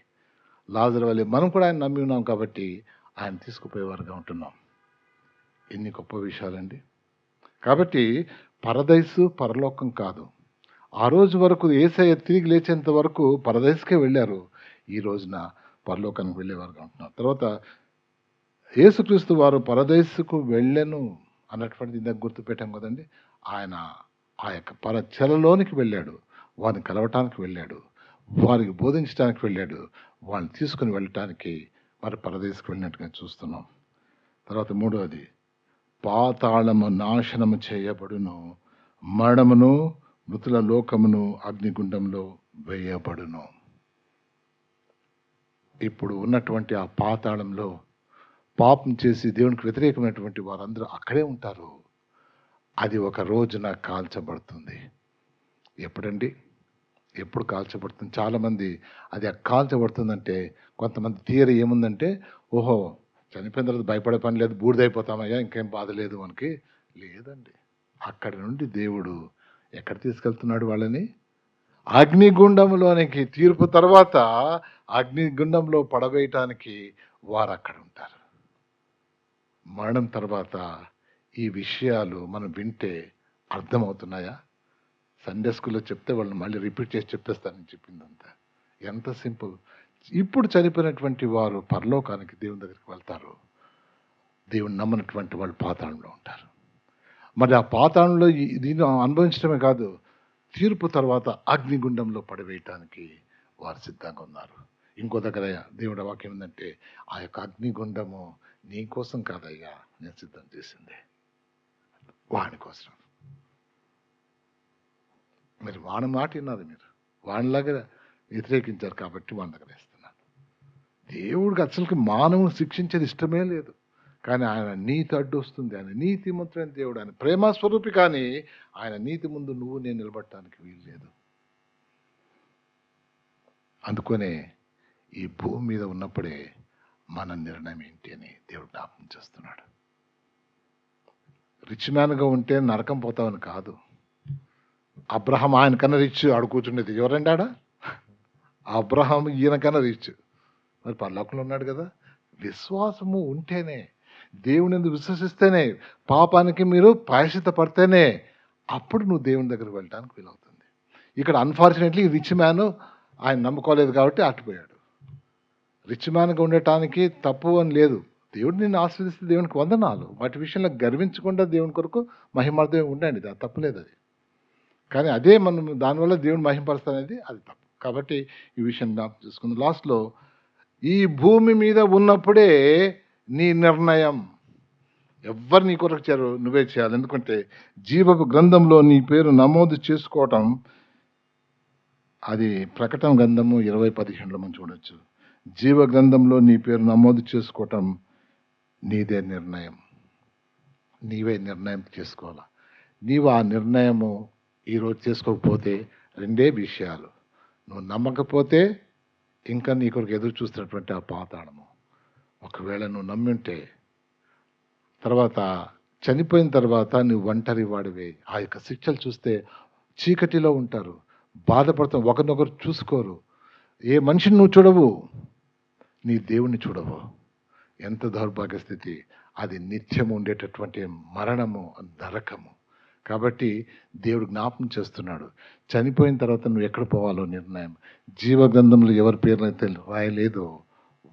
[SPEAKER 1] లాజరు వలె మనం కూడా ఆయన నమ్మి ఉన్నాం కాబట్టి ఆయన తీసుకుపోయేవారుగా ఉంటున్నాం. ఎన్ని గొప్ప విషయాలండి. కాబట్టి పరదైసు పరలోకం కాదు. ఆ రోజు వరకు యేసయ్య తిరిగి లేచేంత వరకు పరదైసుకే వెళ్ళారు. ఈ రోజున పరలోకానికి వెళ్ళేవారుగా ఉంటున్నారు. తర్వాత యేసుక్రీస్తు వారు పరదైసుకు వెళ్ళెను అన్నటువంటిది ఇందాక గుర్తుపెట్టాం కదండి. ఆయన ఆ యొక్క చెరలోనికి వెళ్ళాడు, వారిని కలవటానికి వెళ్ళాడు, వారికి బోధించడానికి వెళ్ళాడు, వాళ్ళని తీసుకుని వెళ్ళటానికి మరి పరదేశకు వెళ్ళినట్టుగా చూస్తున్నాం. తర్వాత మూడవది పాతాళము నాశనము చేయబడును, మరణమును మృతుల లోకమును అగ్నిగుండంలో వేయబడును. ఇప్పుడు ఉన్నటువంటి ఆ పాతాళంలో పాపం చేసి దేవునికి వ్యతిరేకమైనటువంటి వారందరూ అక్కడే ఉంటారు. అది ఒక రోజున కాల్చబడుతుంది. ఎప్పుడండి? ఎప్పుడు కాల్చబడుతుంది? చాలామంది అది కాల్చబడుతుందంటే కొంతమంది థియరీ ఏముందంటే, ఓహో చనిపోయిన తర్వాత భయపడే పని లేదు, బూడిదైపోతామయ్యా, ఇంకేం బాధ లేదు మనకి. లేదండి. అక్కడి నుండి దేవుడు ఎక్కడ తీసుకెళ్తున్నాడు వాళ్ళని? అగ్నిగుండంలోనికి. తీర్పు తర్వాత అగ్నిగుండంలో పడవేయటానికి వారు అక్కడ ఉంటారు. మరణం తర్వాత ఈ విషయాలు మనం వింటే అర్థమవుతున్నాయా? సండే స్కూల్లో చెప్తే వాళ్ళని మళ్ళీ రిపీట్ చేసి చెప్పేస్తానని చెప్పిందంతా. ఎంత సింపుల్. ఇప్పుడు చనిపోయినటువంటి వారు పరలోకానికి దేవుని దగ్గరికి వెళ్తారు. దేవుని నమ్మనటువంటి వాళ్ళు పాతాళంలో ఉంటారు. మరి ఆ పాతాళంలో దీన్ని అనుభవించడమే కాదు, తీర్పు తర్వాత అగ్నిగుండంలో పడవేయటానికి వారు సిద్ధంగా ఉన్నారు. ఇంకో దగ్గర దేవుడి వాక్యం ఏంటంటే, ఆ యొక్క అగ్నిగుండము నీ కోసం కాదయ్యా నేను సిద్ధం చేసింది, వాని కోసం. మీరు వాని మాట విన్నారు, మీరు వానిలాగా వ్యతిరేకించారు కాబట్టి వాని దగ్గర వేస్తున్నారు. దేవుడికి అసలుకి మానవుని శిక్షించేది ఇష్టమే లేదు. కానీ ఆయన నీతి అడ్డు వస్తుంది. ఆయన నీతిమంతుడైన దేవుడు, ఆయన ప్రేమ స్వరూపి. కానీ ఆయన నీతి ముందు నువ్వు నేను నిలబడటానికి వీలు లేదు. అందుకనే ఈ భూమి మీద ఉన్నప్పుడే మన నిర్ణయం ఏంటి అని దేవుడు జ్ఞాపకం చేస్తున్నాడు. రిచ్ మ్యాన్గా ఉంటే నరకం పోతామని కాదు. అబ్రహం ఆయన కన్నా రిచ్, ఆడు కూర్చుండేది ఎవరండి ఆడ? అబ్రహం ఈయన కన్నా రిచ్, మరి పరలోకంలో ఉన్నాడు కదా. విశ్వాసము ఉంటేనే, దేవుని ఎందుకు విశ్వసిస్తేనే, పాపానికి మీరు ప్రాయశ్చిత్త పడితేనే అప్పుడు నువ్వు దేవుని దగ్గరికి వెళ్ళడానికి వీలవుతుంది. ఇక్కడ అన్ఫార్చునేట్లీ రిచ్ మ్యాన్ ఆయన నమ్ముకోలేదు కాబట్టి అట్టుపోయాడు. రిచ్ మ్యాన్గా ఉండటానికి తప్పు అని లేదు. దేవుడు నిన్ను ఆశీర్వదిస్తే దేవునికి వందనాలు. వాటి విషయంలో గర్వించకుండా దేవుని కొరకు మహిమార్థం ఉండండి, అది తప్పులేదు. అది కానీ అదే మనం దానివల్ల దేవుని మహిమపరుస్తానేది అది తప్పు. కాబట్టి ఈ విషయం జ్ఞాపకం చేసుకుందాం. లాస్ట్లో ఈ భూమి మీద ఉన్నప్పుడే నీ నిర్ణయం. ఎవ్వరు నీ కొరకు చేరు, నువ్వే చేయాలి. ఎందుకంటే జీవపు గ్రంథంలో నీ పేరు నమోదు చేసుకోవటం, అది ప్రకటన గ్రంథము 20:15లో మనం చూడొచ్చు. జీవ గ్రంథంలో నీ పేరు నమోదు చేసుకోవటం నీదే నిర్ణయం. నీవే నిర్ణయం చేసుకోవాలా. నీవు ఆ నిర్ణయము ఈరోజు చేసుకోకపోతే రెండే విషయాలు. నువ్వు నమ్మకపోతే ఇంకా నీ కొరకు ఎదురు చూస్తున్నటువంటి ఆ పాతాళము. ఒకవేళ నువ్వు నమ్మి ఉంటే తర్వాత చనిపోయిన తర్వాత నువ్వు ఒంటరి వాడివే. ఆ యొక్క శిక్షలు చూస్తే చీకటిలో ఉంటారు, బాధపడతాం, ఒకరినొకరు చూసుకోరు. ఏ మనిషిని నువ్వు చూడవు, నీ దేవుణ్ణి చూడవు. ఎంత దౌర్భాగ్య స్థితి అది. నిత్యము ఉండేటటువంటి మరణము, నరకము. కాబట్టి దేవుడు జ్ఞాపకం చేస్తున్నాడు. చనిపోయిన తర్వాత నువ్వు ఎక్కడ పోవాలో నిర్ణయం. జీవగ్రంథంలో ఎవరి పేర్లైతే రాయలేదో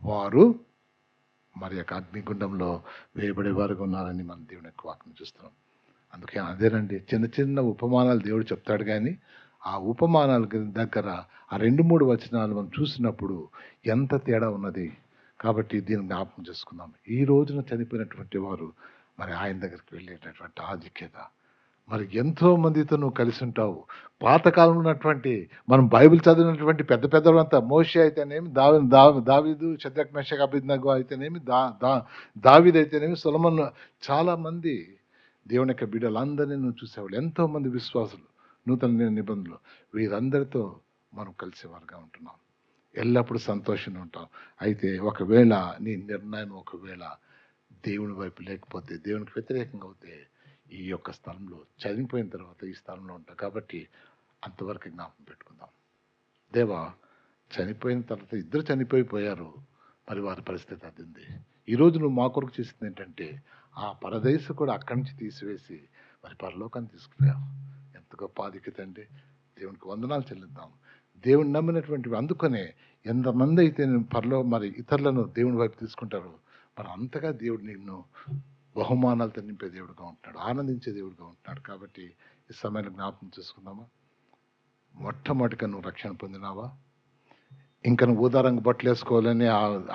[SPEAKER 1] వారు మరి యొక్క అగ్నిగుండంలో వేయబడేవారుగా ఉన్నారని మనం దేవుని యొక్క వాక్యం చూస్తున్నాం. అందుకే అదేనండి, చిన్న చిన్న ఉపమానాలు దేవుడు చెప్తాడు కానీ ఆ ఉపమానాల దగ్గర ఆ 2-3 వచనాలు మనం చూసినప్పుడు ఎంత తేడా ఉన్నది. కాబట్టి దీన్ని జ్ఞాపకం చేసుకుందాం. ఈ రోజున చనిపోయినటువంటి వారు మరి ఆయన దగ్గరికి వెళ్ళేటటువంటి ఆధిక్యత, మరి ఎంతో మందితో నువ్వు కలిసి ఉంటావు. పాతకాలంలో ఉన్నటువంటి మనం బైబిల్ చదివినటువంటి పెద్ద పెద్దలంతా మోషే అయితేనేమి, దావీదు, షద్రక్ మెషక్ అబేద్నెగో అయితేనేమి, దావీదు అయితేనేమి, సొలొమోన్, చాలా మంది దేవుని యొక్క బిడ్డలందరినీ నువ్వు చూసేవాళ్ళు. ఎంతో మంది విశ్వాసులు నూతన నిబంధనలు, వీరందరితో మనం కలిసేవారుగా ఉంటున్నాం. ఎల్లప్పుడూ సంతోషంగా ఉంటాం. అయితే ఒకవేళ నీ నిర్ణయం ఒకవేళ దేవుని వైపు లేకపోతే, దేవునికి వ్యతిరేకంగా అవుతే, ఈ యొక్క స్థలంలో చనిపోయిన తర్వాత ఈ స్థలంలో ఉంటాం. కాబట్టి అంతవరకు జ్ఞాపకం పెట్టుకుందాం. దేవా, చనిపోయిన తర్వాత ఇద్దరు చనిపోయిపోయారు, మరి వారి పరిస్థితి అది ఉంది. ఈరోజు నువ్వు మా కొరకు చేసింది ఏంటంటే ఆ పరదేశ కూడా అక్కడి నుంచి తీసివేసి మరి పరలోకాన్ని తీసుకుపోయావు. ఎంత గొప్ప ఆధిక్యత అండి. దేవునికి వందనాలు చెల్లిద్దాం. దేవుని నమ్మినటువంటి అందుకనే ఎంతమంది అయితే మరి ఇతరులను దేవుని వైపు తీసుకుంటారో మరి అంతగా దేవుడు నిన్ను బహుమానాలతో నింపే దేవుడుగా ఉంటున్నాడు, ఆనందించే దేవుడుగా ఉంటున్నాడు. కాబట్టి ఈ సమయాన్ని జ్ఞాపకం చేసుకుందామా? మొట్టమొదటిగా నువ్వు రక్షణ పొందినావా? ఇంకా నువ్వు ఊదారంగు బట్టలు వేసుకోవాలని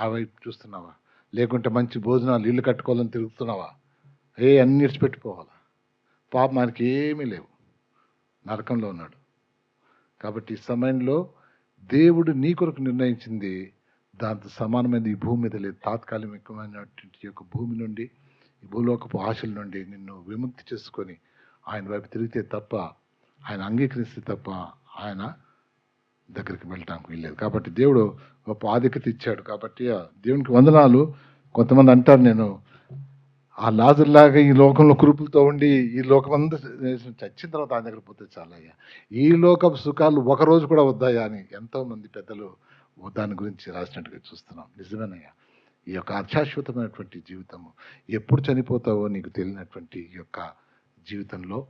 [SPEAKER 1] ఆ వైపు చూస్తున్నావా? లేకుంటే మంచి భోజనాలు ఇల్లు కట్టుకోవాలని తిరుగుతున్నావా? అన్ని విడిచిపెట్టిపోవాలా? పాపం మనకి ఏమీ లేవు, నరకంలో ఉన్నాడు. కాబట్టి ఈ సమయంలో దేవుడు నీ కొరకు నిర్ణయించింది దాంతో సమానమైన ఈ భూమి మీద లేదు. తాత్కాలికమైనటువంటి యొక్క భూమి నుండి, ఈ భూలోకపు ఆశల నుండి నిన్ను విముక్తి చేసుకొని ఆయన వైపు తిరిగితే తప్ప, ఆయన అంగీకరిస్తే తప్ప ఆయన దగ్గరికి వెళ్ళటానికి వీల్లేదు. కాబట్టి దేవుడు గొప్ప ఆధిక్యత ఇచ్చాడు. కాబట్టి దేవునికి వందనాలు. కొంతమంది అంటారు, నేను ఆ లాజర్లాగా ఈ లోకంలో కురుపులతో ఉండి ఈ లోకమంతా చచ్చిన తర్వాత ఆయన దగ్గర పోతే చాలయ్యా, ఈ లోకపు సుఖాలు ఒకరోజు కూడా వద్దాయా అని ఎంతోమంది పెద్దలు దాని గురించి రాసినట్టుగా చూస్తున్నాం. నిజమేనయ్యా, ఈ యొక్క అశాశ్వతమైనటువంటి జీవితము, ఎప్పుడు చనిపోతావో నీకు తెలియనటువంటి ఈ యొక్క జీవితంలో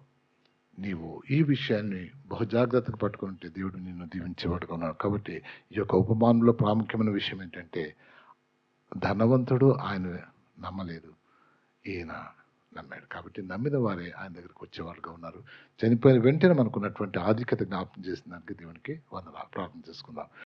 [SPEAKER 1] నీవు ఈ విషయాన్ని బహుజాగ్రత్తగా పట్టుకుని ఉంటే దేవుడు నిన్ను దీవించేవాడుగా ఉన్నాడు. కాబట్టి ఈ యొక్క ఉపమానంలో ప్రాముఖ్యమైన విషయం ఏంటంటే ధనవంతుడు ఆయన నమ్మలేదు, ఈయన నమ్మాడు. కాబట్టి నమ్మిన వారే ఆయన దగ్గరికి వచ్చేవారుగా ఉన్నారు. చనిపోయిన వెంటనే మనకున్నటువంటి ఆధిక్యత జ్ఞాపకం చేసిన దానికి దేవునికి వందనాలు. ప్రార్థన చేసుకుందాం.